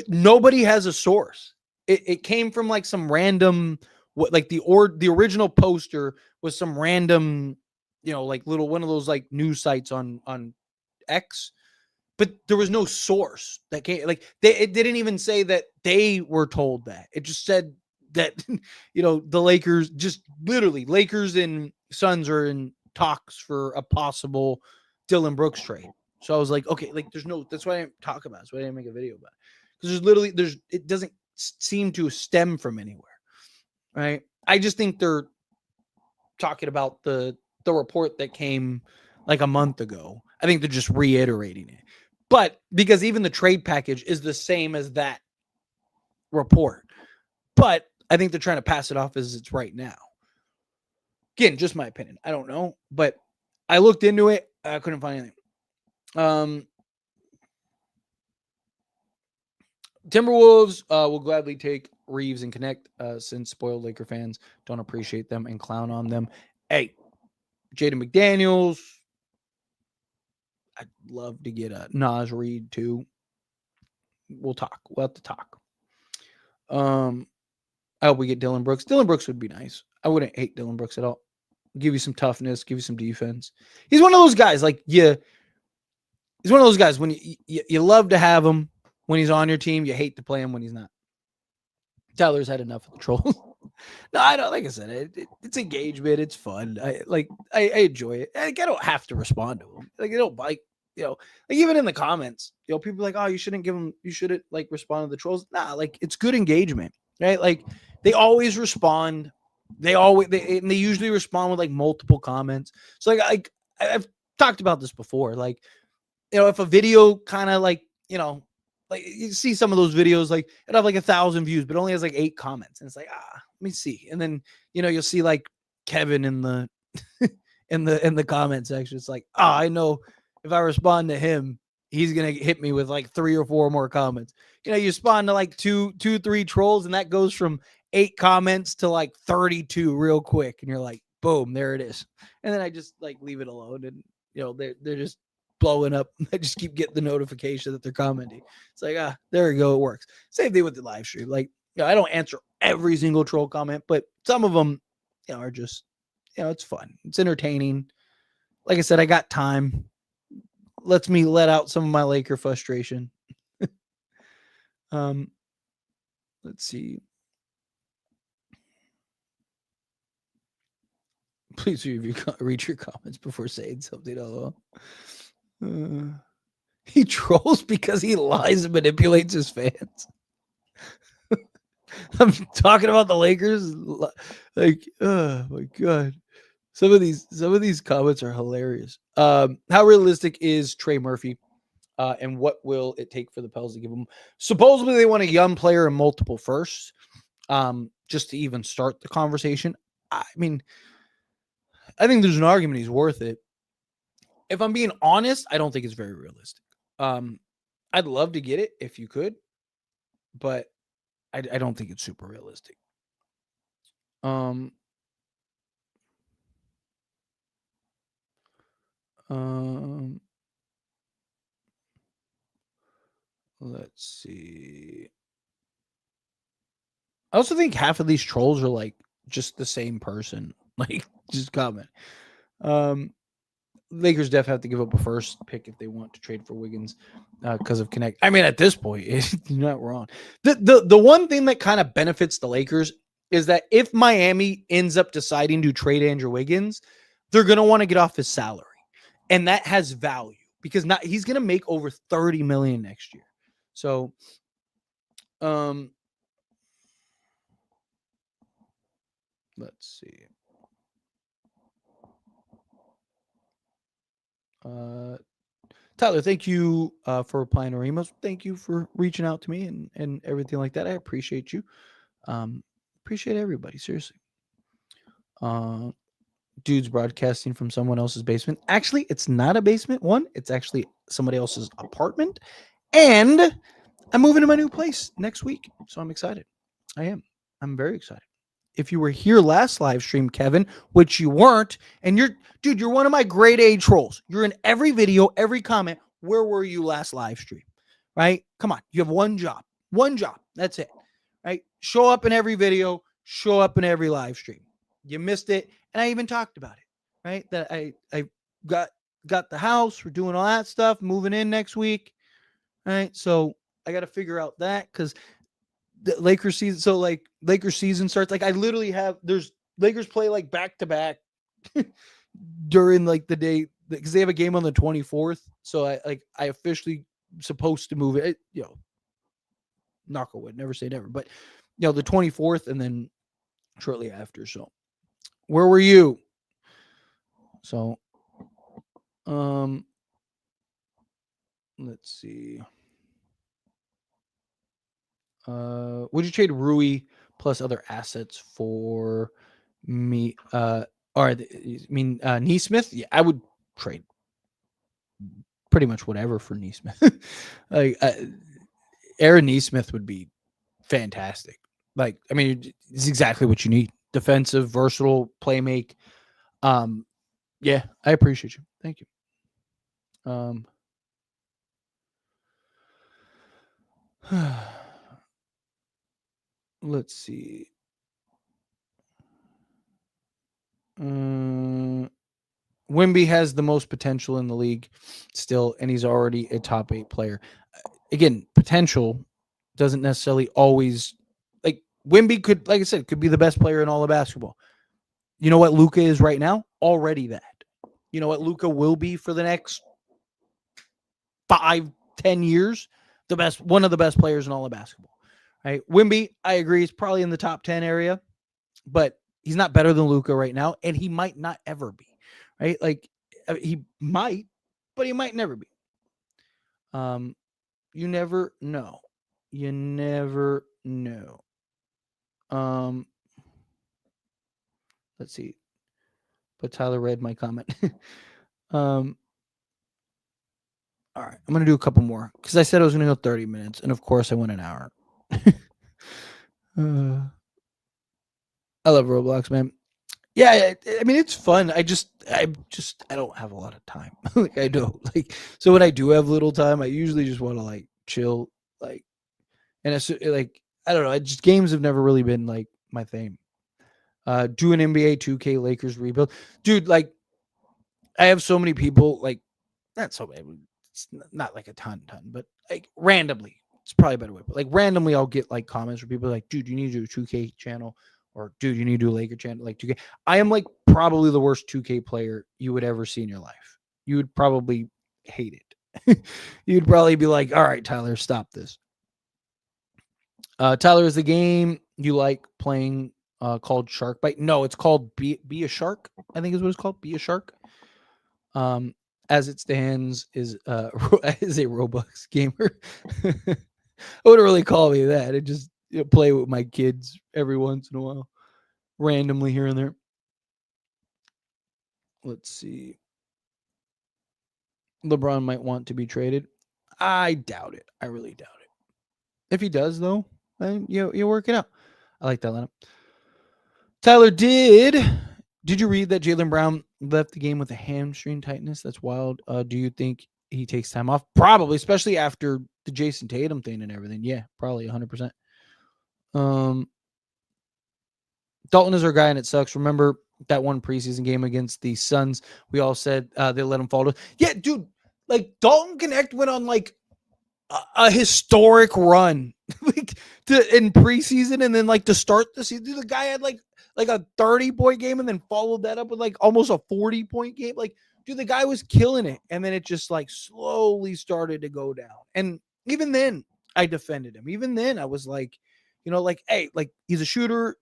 Speaker 1: Nobody has a source. It came from like some random, what, like the original poster was some random, like little one of those like news sites on X, but there was no source that came. Like it didn't even say that they were told that. It just said that the Lakers, just literally Lakers and Suns are in talks for a possible Dylan Brooks trade. So I was like, okay, like that's why I didn't talk about it. That's why I didn't make a video about it. Because it doesn't seem to stem from anywhere. Right. I just think they're talking about the report that came like a month ago. I think they're just reiterating it. But because even the trade package is the same as that report. But I think they're trying to pass it off as it's right now. Again, just my opinion. I don't know. But I looked into it. I couldn't find anything. Timberwolves will gladly take Reeves and connect since spoiled Laker fans don't appreciate them and clown on them. Hey, Jaden McDaniels. I'd love to get a Naz Reid too. We'll talk. We'll have to talk. I hope we get Dylan Brooks. Dylan Brooks would be nice. I wouldn't hate Dylan Brooks at all. Give you some toughness, give you some defense. He's one of those guys, like, he's one of those guys when you love to have him when he's on your team, you hate to play him when he's not. Tyler's had enough of the trolls. No, I don't. Like I said, it's engagement. It's fun. I enjoy it. I don't have to respond to him. Like, I don't like, like even in the comments, people are like, oh, you shouldn't like respond to the trolls. Nah, like it's good engagement, right? Like they always respond. They usually respond with like multiple comments. So like I've talked about this before. Like, if a video kind of like, like you see some of those videos, like it have like 1,000 views, but only has like 8 comments. And it's like, let me see. And then, you'll see like Kevin in the, in the comment section. It's like, I know if I respond to him, he's going to hit me with like 3 or 4 more comments. You respond to like 2, 3 trolls, and that goes from 8 comments to like 32 real quick. And you're like, boom, there it is. And then I just like leave it alone. And, they're just blowing up. I just keep getting the notification that they're commenting. It's like, there we go. It works. Same thing with the live stream. Like, I don't answer every single troll comment, but some of them, are just, it's fun. It's entertaining. Like I said, I got time. Lets me let out some of my Laker frustration. Let's see. Please read your comments before saying something. He trolls because he lies and manipulates his fans. I'm talking about the Lakers. Like, oh my God. Some of these comments are hilarious. How realistic is Trey Murphy? And what will it take for the Pels to give him? Supposedly they want a young player and multiple firsts, just to even start the conversation. I mean, I think there's an argument he's worth it. If I'm being honest, I don't think it's very realistic. I'd love to get it if you could, but I don't think it's super realistic. Let's see. I also think half of these trolls are like just the same person. Like, just comment. Lakers def have to give up a first pick if they want to trade for Wiggins because of Connect. I mean, at this point, you're not wrong. The one thing that kind of benefits the Lakers is that if Miami ends up deciding to trade Andrew Wiggins, they're going to want to get off his salary. And that has value because he's going to make over $30 million next year. So, let's see. Tyler, thank you for replying to our emails. Thank you for reaching out to me and everything like that. I appreciate you. Appreciate everybody, seriously. Dude's broadcasting from someone else's basement. Actually, it's not a basement one. It's actually somebody else's apartment. And I'm moving to my new place next week. So I'm excited. I am. I'm very excited. if you were here last live stream, Kevin, which you weren't, and you're one of my grade A trolls. You're in every video, every comment. Where were you last live stream? Right? Come on. You have one job. One job. That's it. Right? Show up in every video, show up in every live stream. You missed it. And I even talked about it. Right? That I got the house, we're doing all that stuff, moving in next week. Right? So I got to figure out that because the Lakers season. So like Lakers season starts. Like I literally there's Lakers play like back to back during like the day because they have a game on the 24th. So I officially supposed to move it. Knock on wood, never say never. But the 24th and then shortly after. So where were you? So let's see. Would you trade Rui plus other assets for me? Neesmith? Yeah, I would trade pretty much whatever for Neesmith. Like Aaron Neesmith would be fantastic. Like, I mean, it's exactly what you need. Defensive, versatile, playmake. Yeah, I appreciate you. Thank you. Let's see. Wimby has the most potential in the league still, and he's already a top 8 player. Again, potential doesn't necessarily always like Wimby could, like I said, could be the best player in all of basketball. You know what Luka is right now? Already that. You know what Luka will be for the next 5-10 years? One of the best players in all of basketball. Right? Wimby, I agree, is probably in the top 10 area, but he's not better than Luka right now, and he might not ever be. Right? Like he might, but he might never be. You never know. You never know. Let's see. But Tyler read my comment. All right, I'm gonna do a couple more because I said I was gonna go 30 minutes, and of course I went an hour. I love Roblox, man. Yeah, I mean it's fun. I don't have a lot of time. Like I don't like. So when I do have little time, I usually just want to like chill, like, and it's like I don't know. Games have never really been like my thing. Do an NBA 2K Lakers rebuild, dude. Like, I have so many people like not so many. It's not like a ton, but like randomly, it's probably a better way. But like randomly, I'll get like comments from people like, dude, you need to do a 2K channel. Or, dude, you need to do a Laker channel, like 2K. I am like probably the worst 2K player you would ever see in your life. You would probably hate it. You'd probably be like, all right, Tyler, stop this. Tyler, is the game you like playing called Shark Bite? No, it's called Be a Shark, I think is what it's called. Be a Shark. As it stands, is a Roblox gamer. I wouldn't really call me that. I just play with my kids every once in a while, randomly here and there. Let's see. LeBron might want to be traded. I doubt it. I really doubt it. If he does, though, then you work it out. I like that lineup. Tyler, did you read that Jaylen Brown left the game with a hamstring tightness? That's wild. Do you think he takes time off? Probably, especially after the Jason Tatum thing and everything. Yeah, probably 100%. Dalton is our guy, and it sucks. Remember that one preseason game against the Suns? We all said they let him fall. Yeah, dude. Like Dalton Connect went on like a historic run, like in preseason, and then like to start the season, the guy had like a 30-point game, and then followed that up with like almost a 40-point game. Like, dude, the guy was killing it, and then it just like slowly started to go down. And even then, I defended him. Even then, I was like, like, hey, like he's a shooter.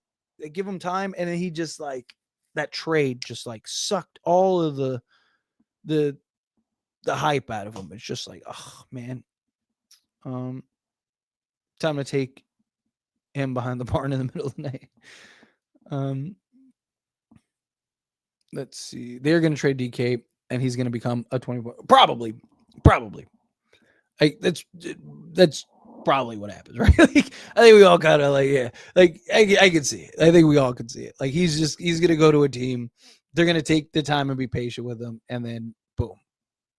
Speaker 1: Give him time, and then he just like that trade just like sucked all of the hype out of him. It's just like, oh man, time to take him behind the barn in the middle of the night. Let's see, they're going to trade DK, and he's going to become a 20 point. Probably. That's probably what happens, right? Like, I think we all kind of like, yeah, like I can see it. I think we all can see it. Like he's gonna go to a team, they're gonna take the time and be patient with him, and then boom.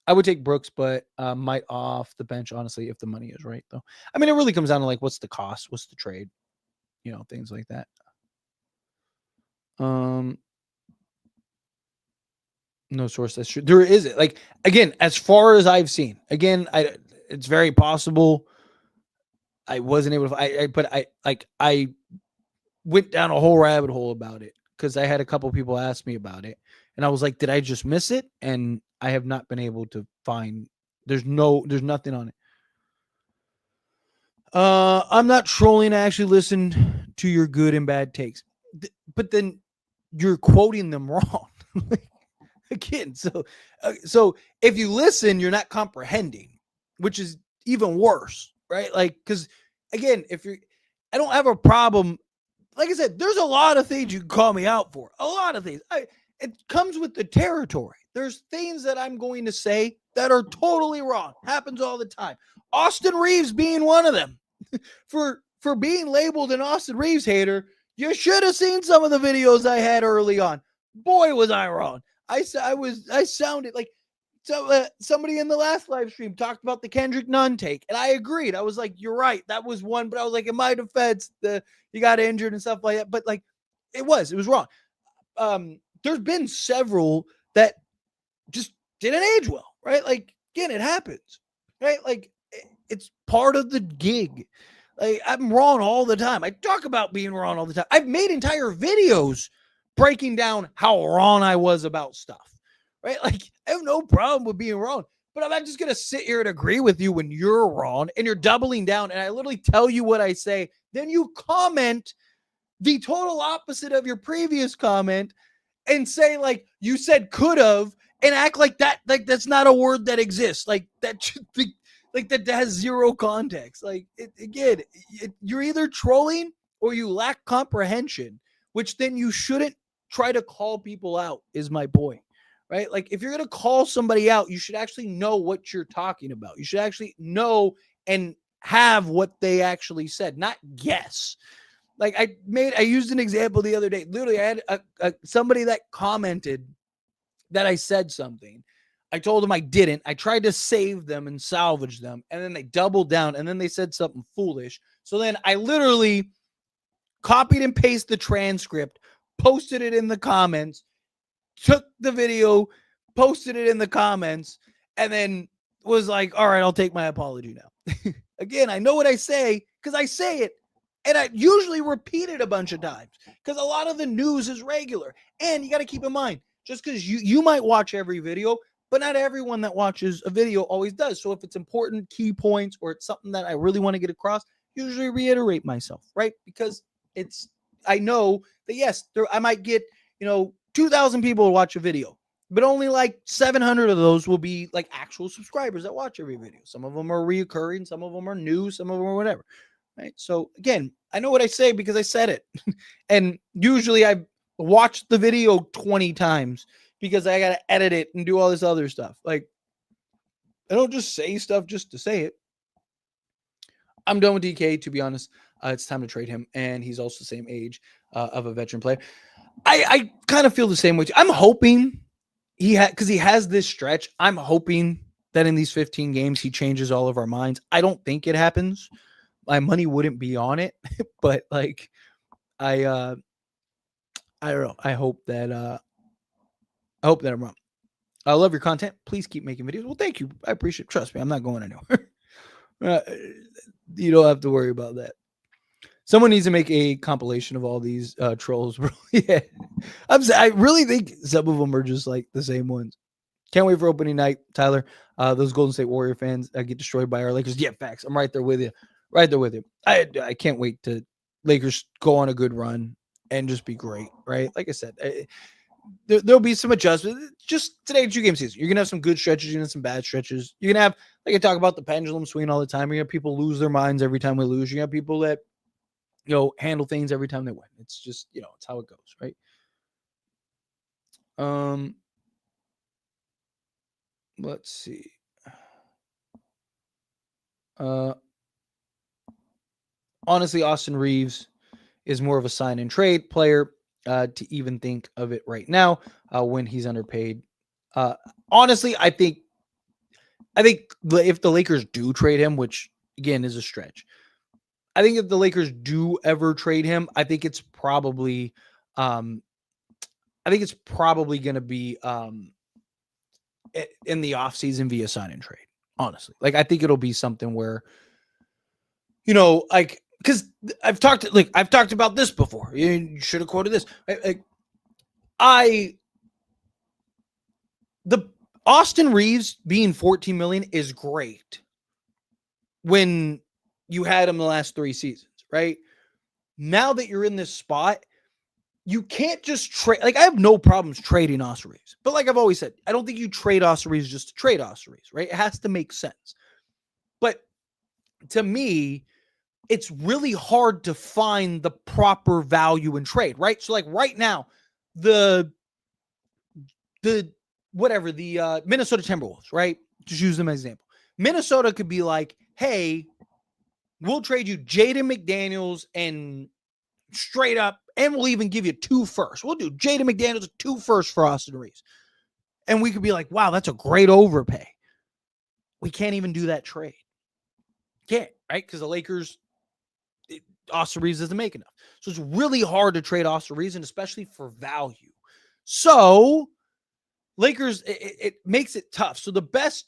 Speaker 1: I would take Brooks, but might off the bench, honestly, if the money is right, though. I mean, it really comes down to like what's the cost, what's the trade, things like that. No source that's true. There is it. Like again, as far as I've seen, again, it's very possible I wasn't able to. I went down a whole rabbit hole about it because I had a couple people ask me about it, and I was like, did I just miss it? And I have not been able to find. There's nothing on it. I'm not trolling. I actually listen to your good and bad takes, but then you're quoting them wrong. Again, so if you listen, you're not comprehending, which is even worse, right? Like, because again, I don't have a problem. Like I said, there's a lot of things you can call me out for. A lot of things. It comes with the territory. There's things that I'm going to say that are totally wrong. Happens all the time. Austin Reeves being one of them. For being labeled an Austin Reeves hater, you should have seen some of the videos I had early on. Boy, was I wrong. I sounded like somebody in the last live stream talked about the Kendrick Nunn take, and I agreed. I was like, you're right, that was one, but I was like, in my defense, you got injured and stuff like that. But like, it was wrong. There's been several that just didn't age well, right? Like, again, it happens, right? Like, it's part of the gig. Like, I'm wrong all the time. I talk about being wrong all the time. I've made entire videos breaking down how wrong I was about stuff, right? Like, I have no problem with being wrong, but I'm not just going to sit here and agree with you when you're wrong and you're doubling down. And I literally tell you what I say. Then you comment the total opposite of your previous comment and say, like, you said could have, and act like that's not a word that exists. Like, that should be, like, that has zero context. Like, you're either trolling or you lack comprehension, which then you shouldn't try to call people out, is my point, right? Like, if you're going to call somebody out, you should actually know what you're talking about. You should actually know and have what they actually said, not guess. Like, I used an example the other day. Literally, I had somebody that commented that I said something. I told them I didn't. I tried to save them and salvage them, and then they doubled down, and then they said something foolish. So then I literally copied and pasted the transcript, posted it in the comments, took the video, posted it in the comments, and then was like, all right, I'll take my apology now. Again, I know what I say because I say it. And I usually repeat it a bunch of times because a lot of the news is regular. And you got to keep in mind, just because you might watch every video, but not everyone that watches a video always does. So if it's important key points or it's something that I really want to get across, usually reiterate myself, right? Because I know that yes, I might get 2,000 people to watch a video, but only like 700 of those will be like actual subscribers that watch every video. Some of them are reoccurring, some of them are new, some of them are whatever. Right. So again, I know what I say because I said it. And usually I watched the video 20 times because I got to edit it and do all this other stuff. Like, I don't just say stuff just to say it. I'm done with DK, to be honest. It's time to trade him. And he's also the same age of a veteran player. I kind of feel the same way too. I'm hoping because he has this stretch. I'm hoping that in these 15 games, he changes all of our minds. I don't think it happens. My money wouldn't be on it, but like, I don't know. I hope that I'm wrong. I love your content. Please keep making videos. Well, thank you. I appreciate it. Trust me, I'm not going anywhere. You don't have to worry about that. Someone needs to make a compilation of all these trolls, bro. Yeah. I really think some of them are just like the same ones. Can't wait for opening night, Tyler. Those Golden State Warrior fans get destroyed by our Lakers. Yeah, facts. I'm right there with you. Right there with you. I can't wait to Lakers go on a good run and just be great, right? Like I said, there'll be some adjustments. Just today, 2-game season. You're going to have some good stretches. You're going to have some bad stretches. You're going to have, like I talk about, the pendulum swing all the time. You're going to have people lose their minds every time we lose. You're going to have people that, handle things every time they win. It's just, it's how it goes, right? Let's see. honestly, Austin Reeves is more of a sign and trade player to even think of it right now when he's underpaid. Honestly, I think if the Lakers do trade him, which again is a stretch, I think if the Lakers do ever trade him, I think it's probably going to be in the offseason via sign and trade. Honestly, like I think it'll be something where, like, because I've talked about this before. You should have quoted this. The Austin Reeves being 14 million is great when you had him the last 3 seasons, right? Now that you're in this spot, you can't just trade. Like, I have no problems trading Austin Reeves, but like I've always said, I don't think you trade Austin Reeves just to trade Austin Reeves, right? It has to make sense. But to me, it's really hard to find the proper value in trade, right? So like right now, the Minnesota Timberwolves, right? Just use them as an example. Minnesota could be like, hey, we'll trade you Jaden McDaniels and straight up, and we'll even give you 2 firsts. We'll do Jaden McDaniels 2 firsts for Austin Reeves. And we could be like, wow, that's a great overpay. We can't even do that trade. Can't, right? Because the Lakers, Austin Reeves doesn't make enough. So it's really hard to trade Austin Reeves, and especially for value. So Lakers, it makes it tough. So the best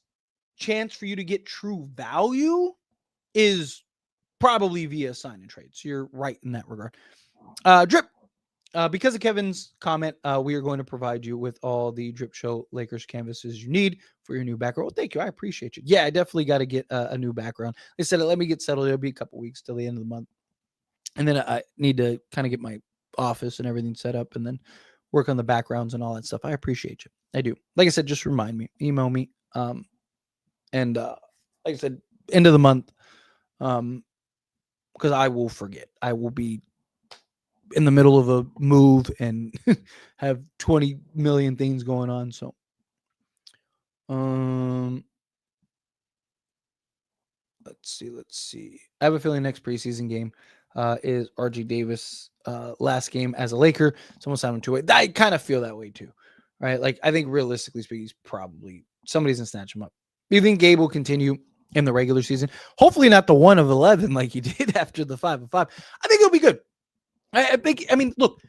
Speaker 1: chance for you to get true value is probably via sign and trade. So you're right in that regard. Drip, because of Kevin's comment, we are going to provide you with all the Drip Show Lakers canvases you need for your new background. Well, thank you. I appreciate you. Yeah, I definitely got to get a new background. They said, let me get settled. It'll be a couple weeks till the end of the month. And then I need to kind of get my office and everything set up and then work on the backgrounds and all that stuff. I appreciate you. I do. Like I said, just remind me, email me. And like I said, end of the month, because I will forget. I will be in the middle of a move and have 20 million things going on. So, let's see. I have a feeling next preseason game is RG Davis last game as a Laker. Someone signed him to it. I kind of feel that way too, right? Like, I think realistically speaking, he's probably somebody's gonna snatch him up. You think Gabe will continue in the regular season? Hopefully not the 1 of 11 like he did after the 5 of 5. I think it'll be good. I think, I mean, look,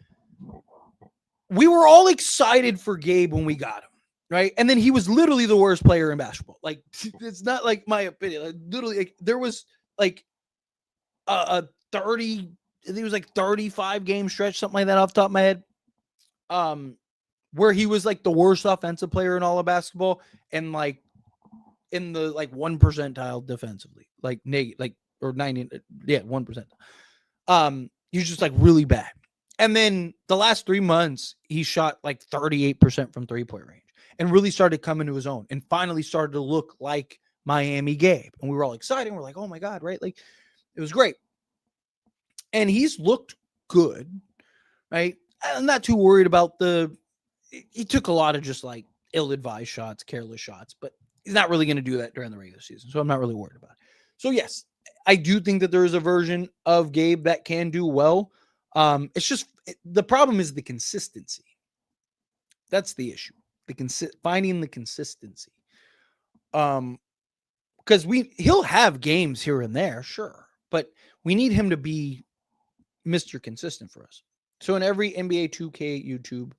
Speaker 1: we were all excited for Gabe when we got him, right? And then he was literally the worst player in basketball. Like, it's not like my opinion. Like, literally, like, there was like a 30, I think it was like 35 game stretch, something like that off the top of my head, where he was like the worst offensive player in all of basketball and like in the like 1 percentile defensively, like negative, like, or 90, 1 percentile. He was just like really bad. And then the last 3 months, he shot like 38% from 3-point range and really started coming to his own and finally started to look like Miami Gabe. And we were all excited. We're like, oh my God, right? Like, it was great. And he's looked good, right? I'm not too worried about he took a lot of just like ill-advised shots, careless shots, but he's not really going to do that during the regular season. So I'm not really worried about it. So yes, I do think that there is a version of Gabe that can do well. It's just the problem is the consistency. That's the issue. Finding the consistency. Because he'll have games here and there, sure, but we need him to be Mr. Consistent for us. So in every NBA 2K YouTube,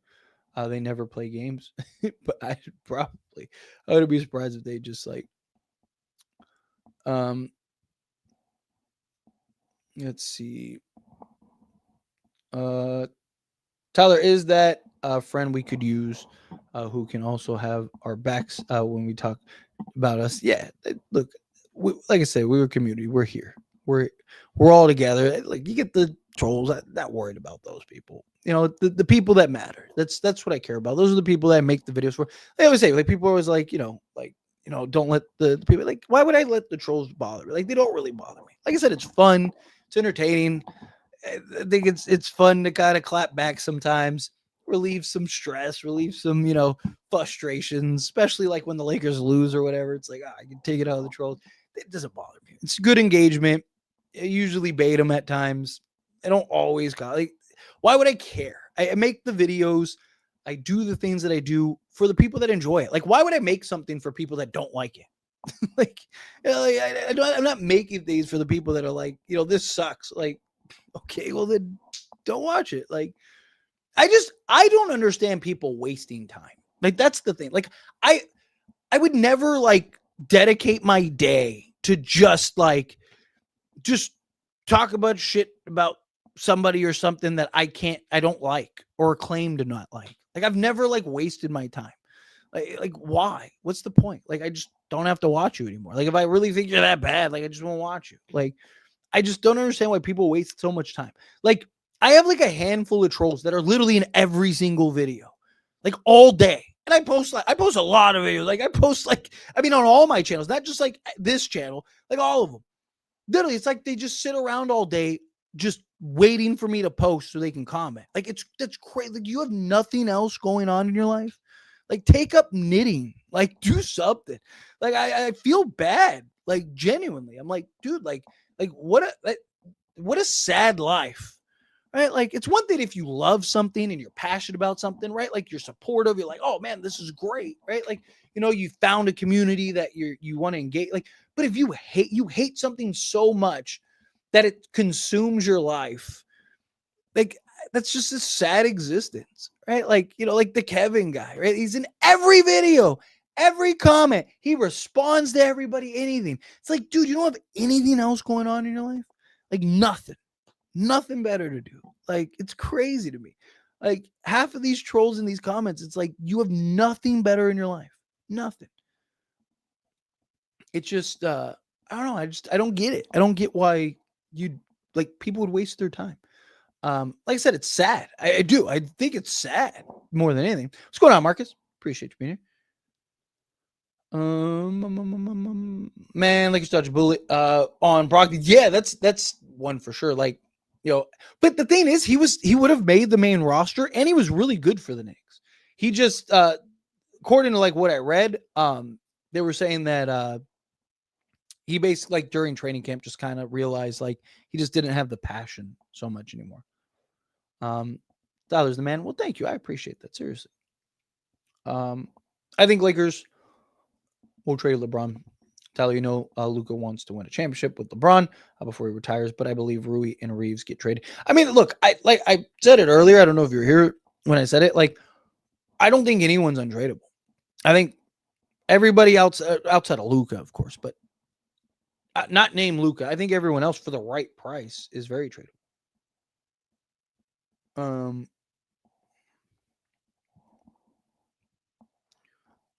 Speaker 1: they never play games, but I would be surprised if they just like, let's see. Tyler, is that a friend we could use who can also have our backs when we talk about us? Yeah, look, like I said, we were community. We're here. We're all together. Like, you get the trolls. I'm not worried about those people. You know, the people that matter. That's what I care about. Those are the people that I make the videos for. I always say, like, people are always like, don't let the people, like, why would I let the trolls bother me? Like, they don't really bother me. Like I said, it's fun. It's entertaining. I think it's fun to kind of clap back sometimes, relieve some stress, relieve some, frustrations, especially like when the Lakers lose or whatever. It's like, I can take it out of the trolls. It doesn't bother me. It's good engagement. I usually bait them at times. I don't always got like, why would I care? I make the videos. I do the things that I do for the people that enjoy it. Like, why would I make something for people that don't like it? Like, I'm not making things for the people that are like, this sucks. Like, okay, well then don't watch it. Like, I don't understand people wasting time. Like, that's the thing. Like, I would never like dedicate my day to just talk about shit about somebody or something that I don't like or claim to not like. Like, I've never like wasted my time. Like why? What's the point? Like, I just don't have to watch you anymore. Like, if I really think you're that bad, like, I just won't watch you. Like, I just don't understand why people waste so much time. Like, I have like a handful of trolls that are literally in every single video, like all day. And I post a lot of videos. Like, I post on all my channels, not just like this channel, like all of them. Literally, it's like they just sit around all day just waiting for me to post so they can comment. Like, that's crazy. Like, you have nothing else going on in your life. Like, take up knitting. Like, do something. Like, I feel bad. Like, genuinely. I'm like, dude, like what a sad life. Right? Like, it's one thing if you love something and you're passionate about something, right? Like, you're supportive. You're like, oh man, this is great, right? Like, you found a community that you want to engage. Like, but if you hate something so much that it consumes your life, like, that's just a sad existence, right? Like, like the Kevin guy, right? He's in every video, every comment. He responds to everybody, anything. It's like, dude, you don't have anything else going on in your life? Like, nothing better to do. Like, it's crazy to me. Like, half of these trolls in these comments, it's like, you have nothing better in your life. Nothing. It's just, I don't know. I don't get it. I don't get why people would waste their time. Like I said, it's sad. I do. I think it's sad more than anything. What's going on, Marcus? Appreciate you being here. Man, like you touch bullet on Brock. Yeah, that's one for sure. Like, but the thing is, he would have made the main roster, and he was really good for the Knicks. He just, according to like what I read, they were saying that he basically, like, during training camp, just kind of realized like he just didn't have the passion so much anymore. Tyler's the man. Well, thank you. I appreciate that. Seriously. I think Lakers will trade LeBron. Tyler, Luka wants to win a championship with LeBron before he retires, but I believe Rui and Reeves get traded. I mean, look, I said it earlier. I don't know if you were here when I said it. Like, I don't think anyone's untradeable. I think everybody outside of Luka, of course, but not named Luka. I think everyone else for the right price is very tradable.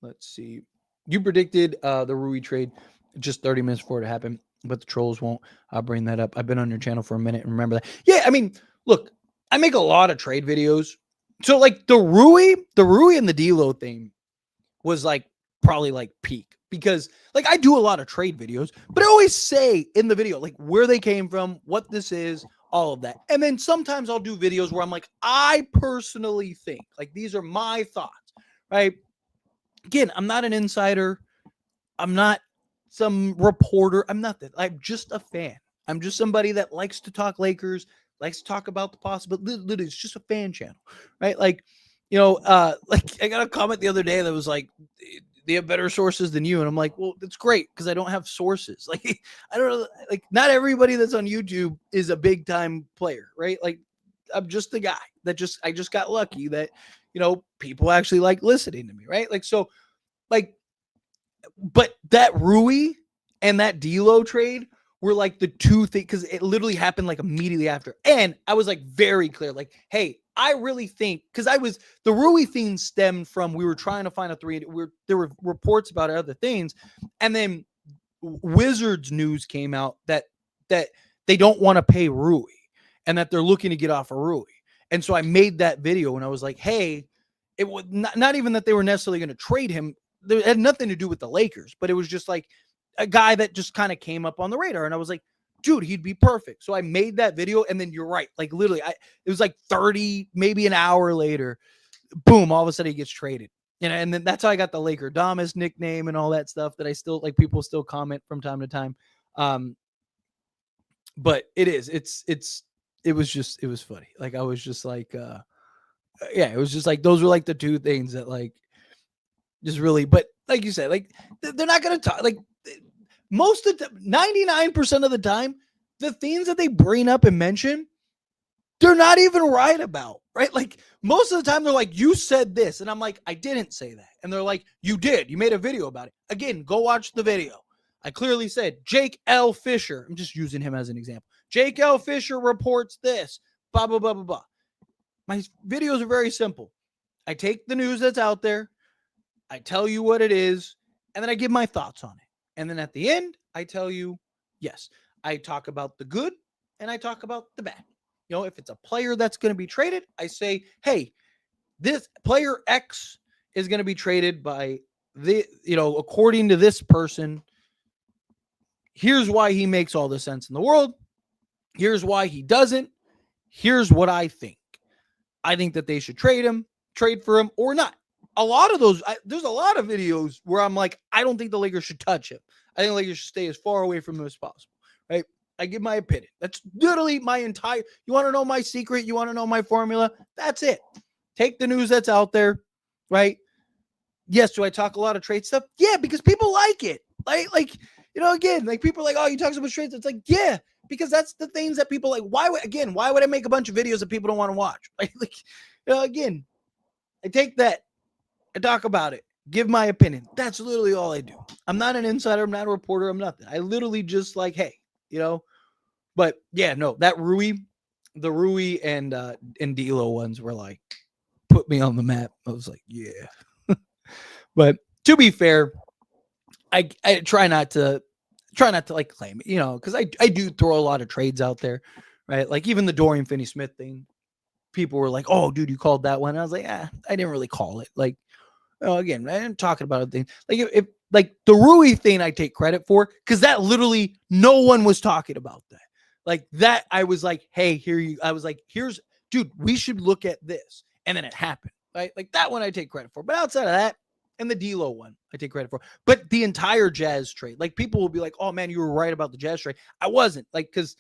Speaker 1: Let's see. You predicted the Rui trade just 30 minutes before it happened, but the trolls won't bring that up. I've been on your channel for a minute and remember that. Yeah, I mean, look, I make a lot of trade videos. So like the Rui and the D'Lo thing was like probably like peak because like I do a lot of trade videos, but I always say in the video like where they came from, what this is, all of that. And then sometimes I'll do videos where I'm like, I personally think, like, these are my thoughts, right? Again, I'm not an insider. I'm not some reporter. I'm not that. I'm just a fan. I'm just somebody that likes to talk Lakers, likes to talk about the possibility. Literally, it's just a fan channel, right? Like, like I got a comment the other day that was like, they have better sources than you. And I'm like, well, that's great because I don't have sources. Like, I don't know. Like, not everybody that's on YouTube is a big time player, right? Like, I'm just the guy that I just got lucky that, people actually like listening to me, right? Like, so, like, but that Rui and that D'Lo trade were like the two things because it literally happened like immediately after. And I was like very clear, like, hey, I really think because the Rui thing stemmed from we were trying to find a three. There were reports about other things, and then Wizards news came out that they don't want to pay Rui and that they're looking to get off of Rui. And so I made that video and I was like, hey, it was not even that they were necessarily going to trade him. It had nothing to do with the Lakers, but it was just like a guy that just kind of came up on the radar. And I was like, dude, he'd be perfect. So I made that video. And then you're right. Like literally, it was like 30, maybe an hour later, boom, all of a sudden he gets traded. And then that's how I got the Laker Damas nickname and all that stuff that I still like people still comment from time to time. but it was funny. Like, I was just like, yeah, it was just like, those were like the two things that like just really, but like you said, like they're not going to talk like most of the 99% of the time, the things that they bring up and mention, they're not even right about, right? Like most of the time they're like, you said this. And I'm like, I didn't say that. And they're like, you did. You made a video about it. Again, go watch the video. I clearly said Jake L. Fisher. I'm just using him as an example. Jake L. Fisher reports this, blah, blah, blah, blah, blah. My videos are very simple. I take the news that's out there. I tell you what it is. And then I give my thoughts on it. And then at the end, I tell you, yes, I talk about the good and I talk about the bad. You know, if it's a player that's going to be traded, I say, hey, this player X is going to be traded by the, you know, according to this person. Here's why he makes all the sense in the world. Here's why he doesn't. Here's what I think. I think that they should trade for him or not. A lot of those, there's a lot of videos where I'm like, I don't think the Lakers should touch him. I think the Lakers should stay as far away from him as possible, right? I give my opinion. That's literally my entire, you want to know my secret? You want to know my formula? That's it. Take the news that's out there, right? Yes, do I talk a lot of trade stuff? Yeah, because people like it. Like you know, again, like people are like, oh, you talk so much trades. It's like, yeah, because that's the things that people like. Why would I make a bunch of videos that people don't want to watch? Like you know, again, I take that. I talk about it, give my opinion. That's literally all I do. I'm not an insider. I'm not a reporter. I'm nothing. I literally just like, hey, you know, but yeah, no, the Rui and D'Lo ones were like, put me on the map. I was like, yeah. But to be fair, I try not to like claim it, you know, because I do throw a lot of trades out there, right? Like even the Dorian Finney-Smith thing, people were like, oh, dude, you called that one. And I was like, I didn't really call it. Like, again, I didn't talking about a thing. Like if like the Rui thing, I take credit for because that literally no one was talking about that. Like that, I was like, hey, I was like, dude, we should look at this. And then it happened, right? Like that one I take credit for. But outside of that, and the D'Lo one, I take credit for. But the entire Jazz trade, like people will be like, oh man, you were right about the Jazz trade. I wasn't, like, because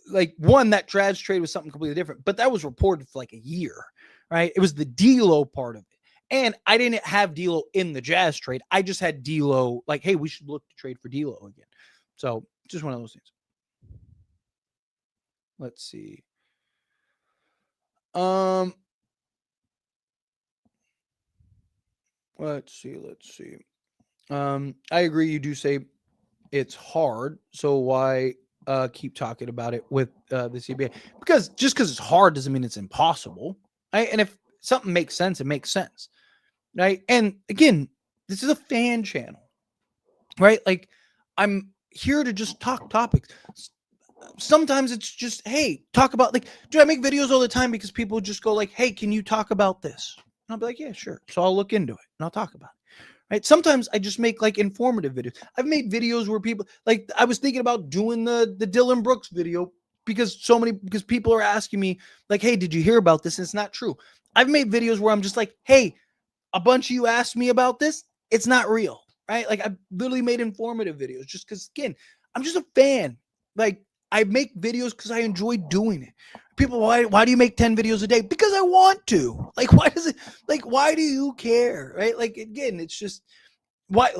Speaker 1: like one, that Jazz trade was something completely different, but that was reported for like a year, right? It was the D'Lo part of it. And I didn't have D'Lo in the Jazz trade. I just had D'Lo like, hey, we should look to trade for D'Lo again. So just one of those things. Let's see. Let's see. I agree. You do say it's hard. So why keep talking about it with the CBA? Because just because it's hard doesn't mean it's impossible. Right? And if something makes sense, it makes sense. Right. And again, this is a fan channel. Right. Like I'm here to just talk topics. Sometimes it's just, hey, talk about like, dude, I make videos all the time because people just go like, hey, can you talk about this? And I'll be like, yeah, sure. So I'll look into it and I'll talk about it. Right. Sometimes I just make like informative videos. I've made videos where people like, I was thinking about doing the Dylan Brooks video because people are asking me like, hey, did you hear about this? And it's not true. I've made videos where I'm just like, hey, a bunch of you asked me about this. It's not real. Right. Like I've literally made informative videos just because, again, I'm just a fan. Like I make videos because I enjoy doing it. People, why do you make 10 videos a day? Because I want to. Like, why do you care? Right? Like, again, it's just, why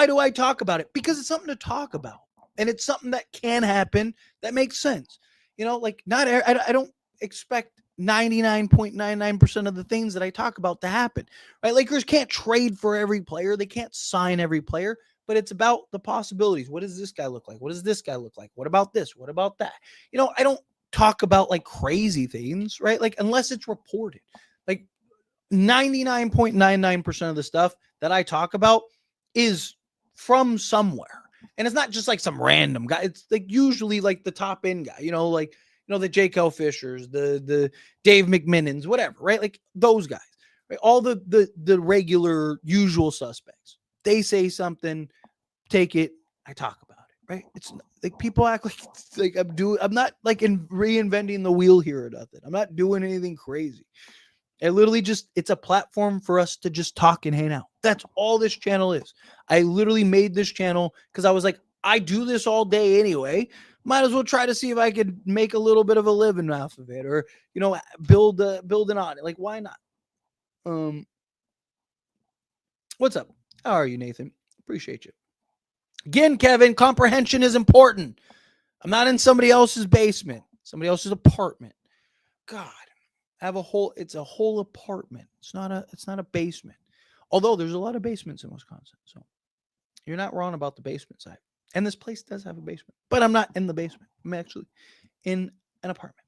Speaker 1: do I talk about it? Because it's something to talk about. And it's something that can happen that makes sense. You know, like I don't expect 99.99% of the things that I talk about to happen. Right? Lakers can't trade for every player. They can't sign every player. But it's about the possibilities. What does this guy look like? What does this guy look like? What about this? What about that? You know, I don't talk about like crazy things, right? Like unless it's reported. Like 99.99% of the stuff that I talk about is from somewhere. And it's not just like some random guy. It's like usually like the top end guy, like the Jake L. Fishers, the Dave McMinnons, whatever, right? Like those guys, right? All the regular usual suspects. They say something, take it, I talk about it, right? It's like people act like I'm not like reinventing the wheel here or nothing. I'm not doing anything crazy. I literally it's a platform for us to just talk and hang out. That's all this channel is. I literally made this channel because I was like, I do this all day anyway. might as well try to see if I could make a little bit of a living off of it, or build on it. Like, why not? What's up? How are you, Nathan? Appreciate you. Again, Kevin, comprehension is important. I'm not in somebody else's basement, somebody else's apartment. God, it's a whole apartment. It's not a basement. Although there's a lot of basements in Wisconsin. So you're not wrong about the basement side. And this place does have a basement, but I'm not in the basement. I'm actually in an apartment.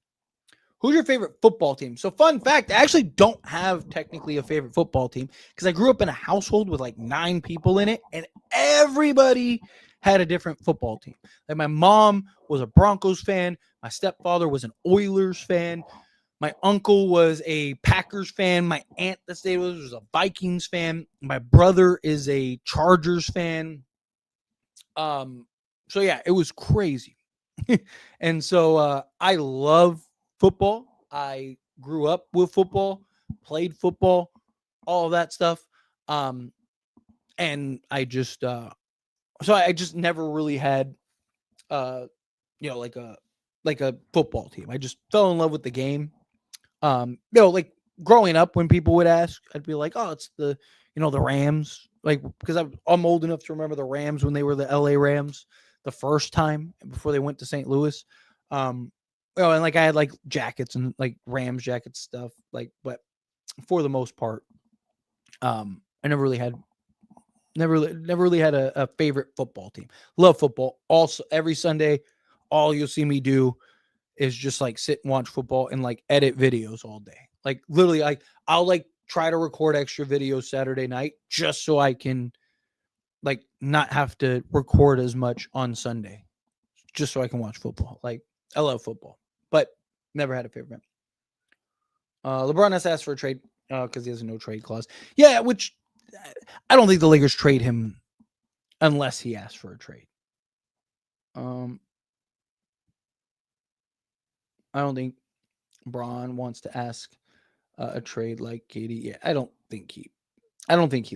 Speaker 1: Who's your favorite football team? So fun fact, I actually don't have technically a favorite football team because I grew up in a household with like 9 people in it, and everybody had a different football team. Like my mom was a Broncos fan. My stepfather was an Oilers fan. My uncle was a Packers fan. My aunt that stayed with us was a Vikings fan. My brother is a Chargers fan. So yeah, it was crazy. And so I love football. I grew up with football, played football, all of that stuff. And I just never really had like a football team. I just fell in love with the game. Like growing up, when people would ask, I'd be like, oh, it's the Rams. Like, because I'm old enough to remember the Rams when they were the LA Rams the first time before they went to St. Louis. And like I had like jackets and like Rams jackets stuff, like, but for the most part, I never really had a favorite football team. Love football. Also, every Sunday, all you'll see me do is just like sit and watch football and like edit videos all day. Like literally, I'll like try to record extra videos Saturday night just so I can like not have to record as much on Sunday, just so I can watch football. Like, I love football, but never had a favorite. LeBron has asked for a trade because he has a no trade clause. Yeah, which I don't think the Lakers trade him unless he asks for a trade. I don't think Bron wants to ask a trade like KD. Yeah, I don't think he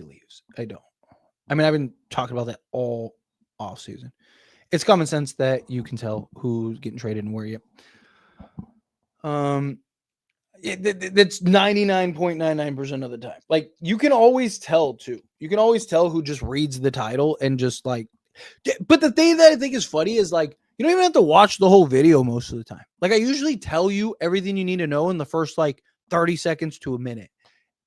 Speaker 1: leaves. I don't. I mean, I've been talking about that all off season. It's common sense that you can tell who's getting traded and where you. That's 99.99% of the time. Like, you can always tell too. You can always tell who just reads the title and just like. But the thing that I think is funny is like, you don't even have to watch the whole video most of the time. Like, I usually tell you everything you need to know in the first like 30 seconds to a minute.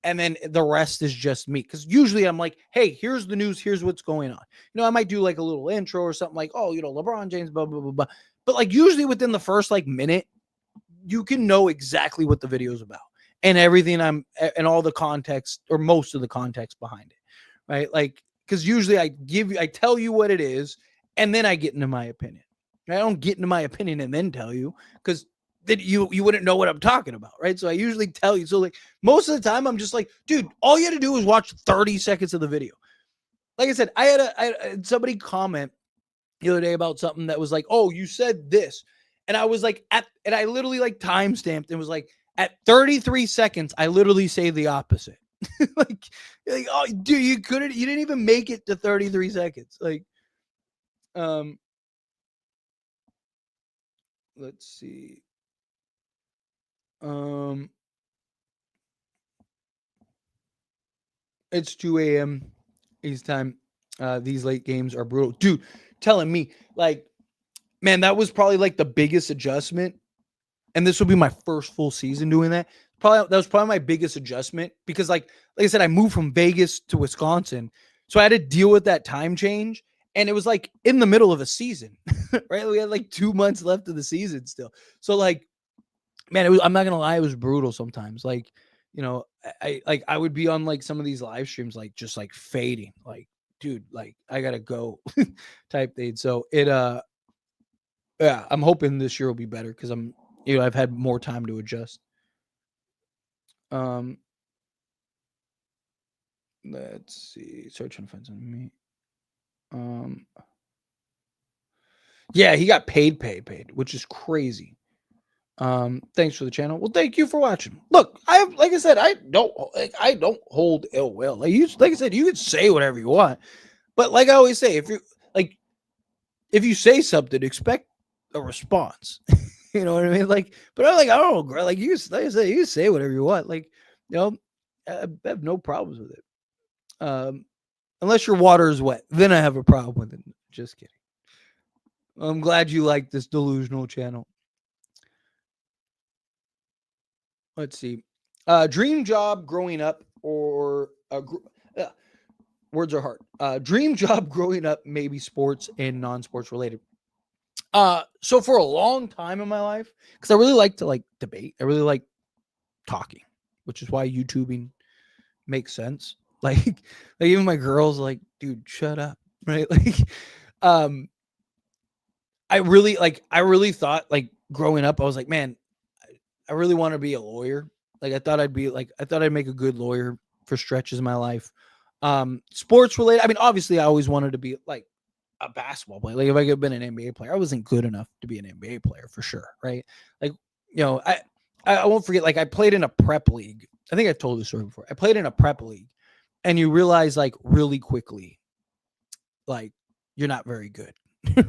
Speaker 1: And then the rest is just me. Because usually I'm like, hey, here's the news. Here's what's going on. I might do like a little intro or something like, oh, LeBron James, blah, blah, blah, blah. But like usually within the first like minute, you can know exactly what the video is about and everything and all the context or most of the context behind it. Right. Like, because usually I tell you what it is and then I get into my opinion. I don't get into my opinion and then tell you because then you wouldn't know what I'm talking about, right? So I usually tell you. So like most of the time I'm just like, dude, all you had to do is watch 30 seconds of the video. Like I said, I had somebody comment the other day about something that was like, oh, you said this. And I was like, and I literally like timestamped and was like, at 33 seconds, I literally say the opposite. like, oh, dude, you didn't even make it to 33 seconds. Like, let's see. It's 2 a.m. East time. These late games are brutal. Dude, telling me, like, man, that was probably like the biggest adjustment. And this will be my first full season doing that. That was probably my biggest adjustment because like I said, I moved from Vegas to Wisconsin. So I had to deal with that time change. And it was like in the middle of a season, right? We had like 2 months left of the season still. So like, man, I'm not gonna lie, it was brutal sometimes. Like, I would be on like some of these live streams, like just like fading, like, dude, like I gotta go type thing. So yeah, I'm hoping this year will be better because I've had more time to adjust. Let's see. Search and find something. Yeah, he got paid, which is crazy. Thanks for the channel. Well, thank you for watching. Look, like I said, I don't hold ill will. Like I said, you can say whatever you want, but like I always say, if you say something, expect a response. You know what I mean? Like, but I'm like, I don't know, like like I say, you say whatever you want. Like, you know, I have no problems with it. Unless your water is wet, then I have a problem with it. Just kidding. I'm glad you like this delusional channel. Let's see. Dream job growing up or words are hard. Dream job growing up, maybe sports and non-sports related. So for a long time in my life, because I really like to like debate, I really like talking, which is why YouTubing makes sense. Like even my girls like, dude, shut up, right? Like, um, I really thought like growing up, I was like, man, I really want to be a lawyer. Like I thought I'd make a good lawyer for stretches of my life. Sports related. I mean, obviously, I always wanted to be like a basketball player. Like if I could have been an NBA player, I wasn't good enough to be an NBA player for sure, right? Like, you know, I won't forget. Like I played in a prep league. I think I've told this story before. I played in a prep league, and you realize like really quickly, like you're not very good,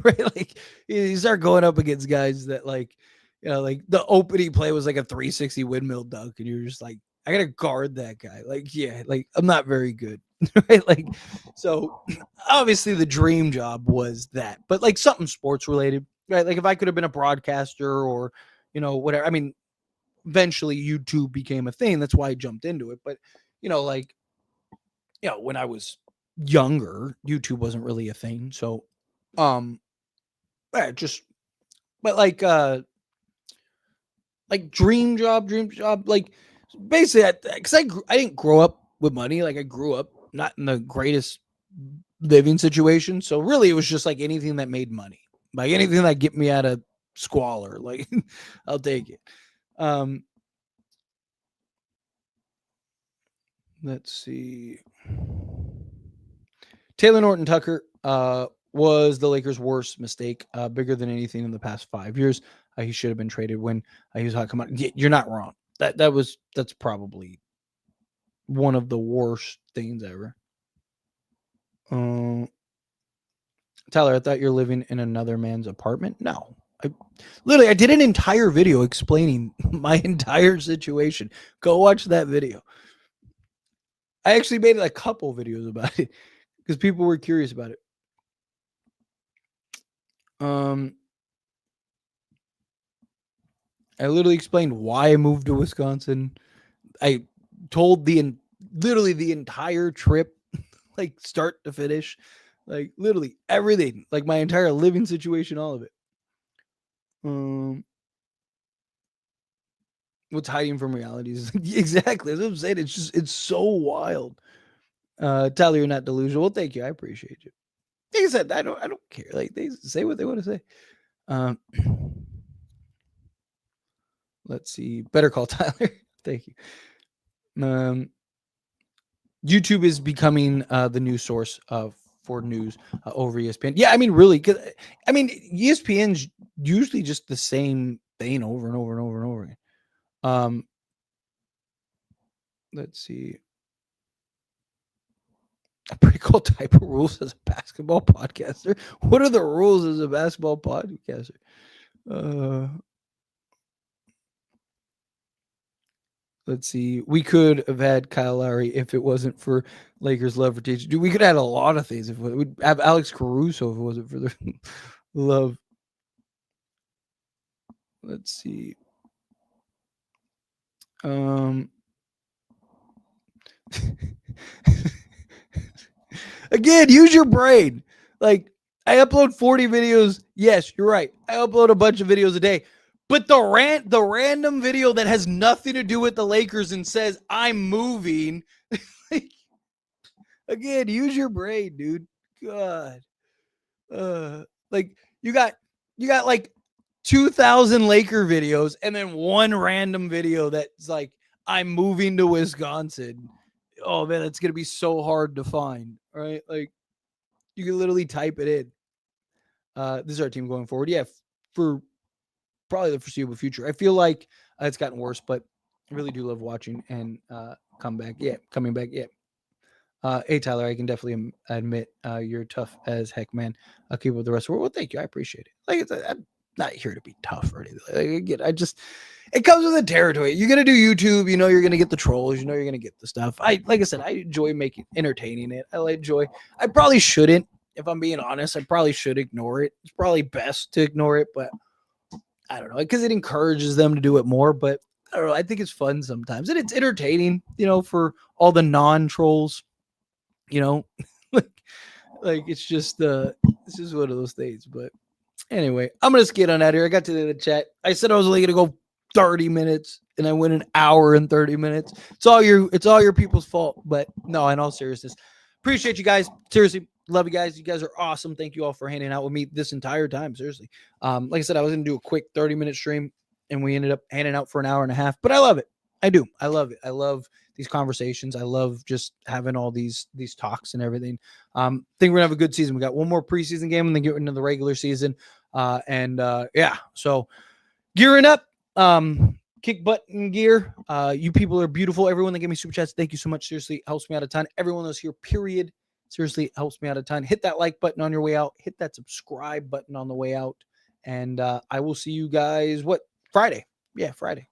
Speaker 1: right? Like you start going up against guys that like, you know, like the opening play was like a 360 windmill dunk, and you're just like, I gotta guard that guy. Like, yeah, like I'm not very good, right? Like, so obviously the dream job was that, but like something sports related, right? Like if I could have been a broadcaster or, you know, whatever. I mean, eventually YouTube became a thing. That's why I jumped into it. But you know, like, you know, when I was younger, YouTube wasn't really a thing. So, yeah, just, but like dream job, like basically, because I didn't grow up with money. Like I grew up not in the greatest living situation. So really, it was just like anything that made money, like anything that get me out of squalor. Like I'll take it. Um, let's see. Taylor Norton Tucker was the Lakers' worst mistake, bigger than anything in the past 5 years. He should have been traded when he was hot. Come on, you're not wrong. That's probably one of the worst things ever. Tyler, I thought you're living in another man's apartment. No, I did an entire video explaining my entire situation. Go watch that video. I actually made a couple videos about it because people were curious about it. I literally explained why I moved to Wisconsin. I told literally the entire trip, like start to finish, like literally everything, like my entire living situation, all of it. What's hiding from reality is exactly as I'm saying. It's so wild. Tyler, you're not delusional. Well, thank you. I appreciate you. Like I said, I don't care. Like they say what they want to say. Um, let's see. Better call Tyler. Thank you. YouTube is becoming the news source for news over ESPN. Yeah, I mean, really, because I mean, ESPN's usually just the same thing over and over and over and over again. Let's see. A pretty cool type of rules as a basketball podcaster. What are the rules as a basketball podcaster? Let's see. We could have had Kyle Lowry if it wasn't for Lakers' love for teaching. Dude, we could add a lot of things if we'd have Alex Caruso if it wasn't for their love. Let's see. Again, use your brain. Like I upload 40 videos. Yes, you're right. I upload a bunch of videos a day. But the random video that has nothing to do with the Lakers and says I'm moving. Again, use your brain, dude. God. Like you got like 2,000 Laker videos and then one random video that's like I'm moving to Wisconsin. Oh man, that's gonna be so hard to find, right? Like you can literally type it in. This is our team going forward. Yeah, for probably the foreseeable future. I feel like it's gotten worse, but I really do love watching and coming back. Yeah. Hey Tyler, I can definitely admit you're tough as heck, man. I'll keep up with the rest of the world. Well, thank you. I appreciate it. Like not here to be tough or anything. Like, again, it comes with the territory. You're gonna do YouTube, you're gonna get the trolls, you're gonna get the stuff. Like I said, I enjoy entertaining it. I probably shouldn't, if I'm being honest. I probably should ignore it. It's probably best to ignore it, but I don't know, because it encourages them to do it more. But I don't know. I think it's fun sometimes, and it's entertaining, for all the non-trolls, like it's just one of those things. But anyway, I'm gonna skate on out here. I got to the chat. I said I was only gonna go 30 minutes, and I went an hour and 30 minutes. It's all your people's fault. But no, in all seriousness, appreciate you guys. Seriously, love you guys. You guys are awesome. Thank you all for hanging out with me this entire time. Seriously. Like I said, I was gonna do a quick 30-minute stream, and we ended up hanging out for an hour and a half. But I love it. I do. I love it. I love these conversations. I love just having all these talks and everything. Think we're gonna have a good season. We got one more preseason game and then get into the regular season. Yeah, so gearing up, kick butt in gear. You people are beautiful. Everyone that gave me super chats, thank you so much. Seriously, helps me out a ton. Everyone that's here, period, seriously helps me out a ton. Hit that like button on your way out. Hit that subscribe button on the way out. And I will see you guys Friday. Yeah, Friday.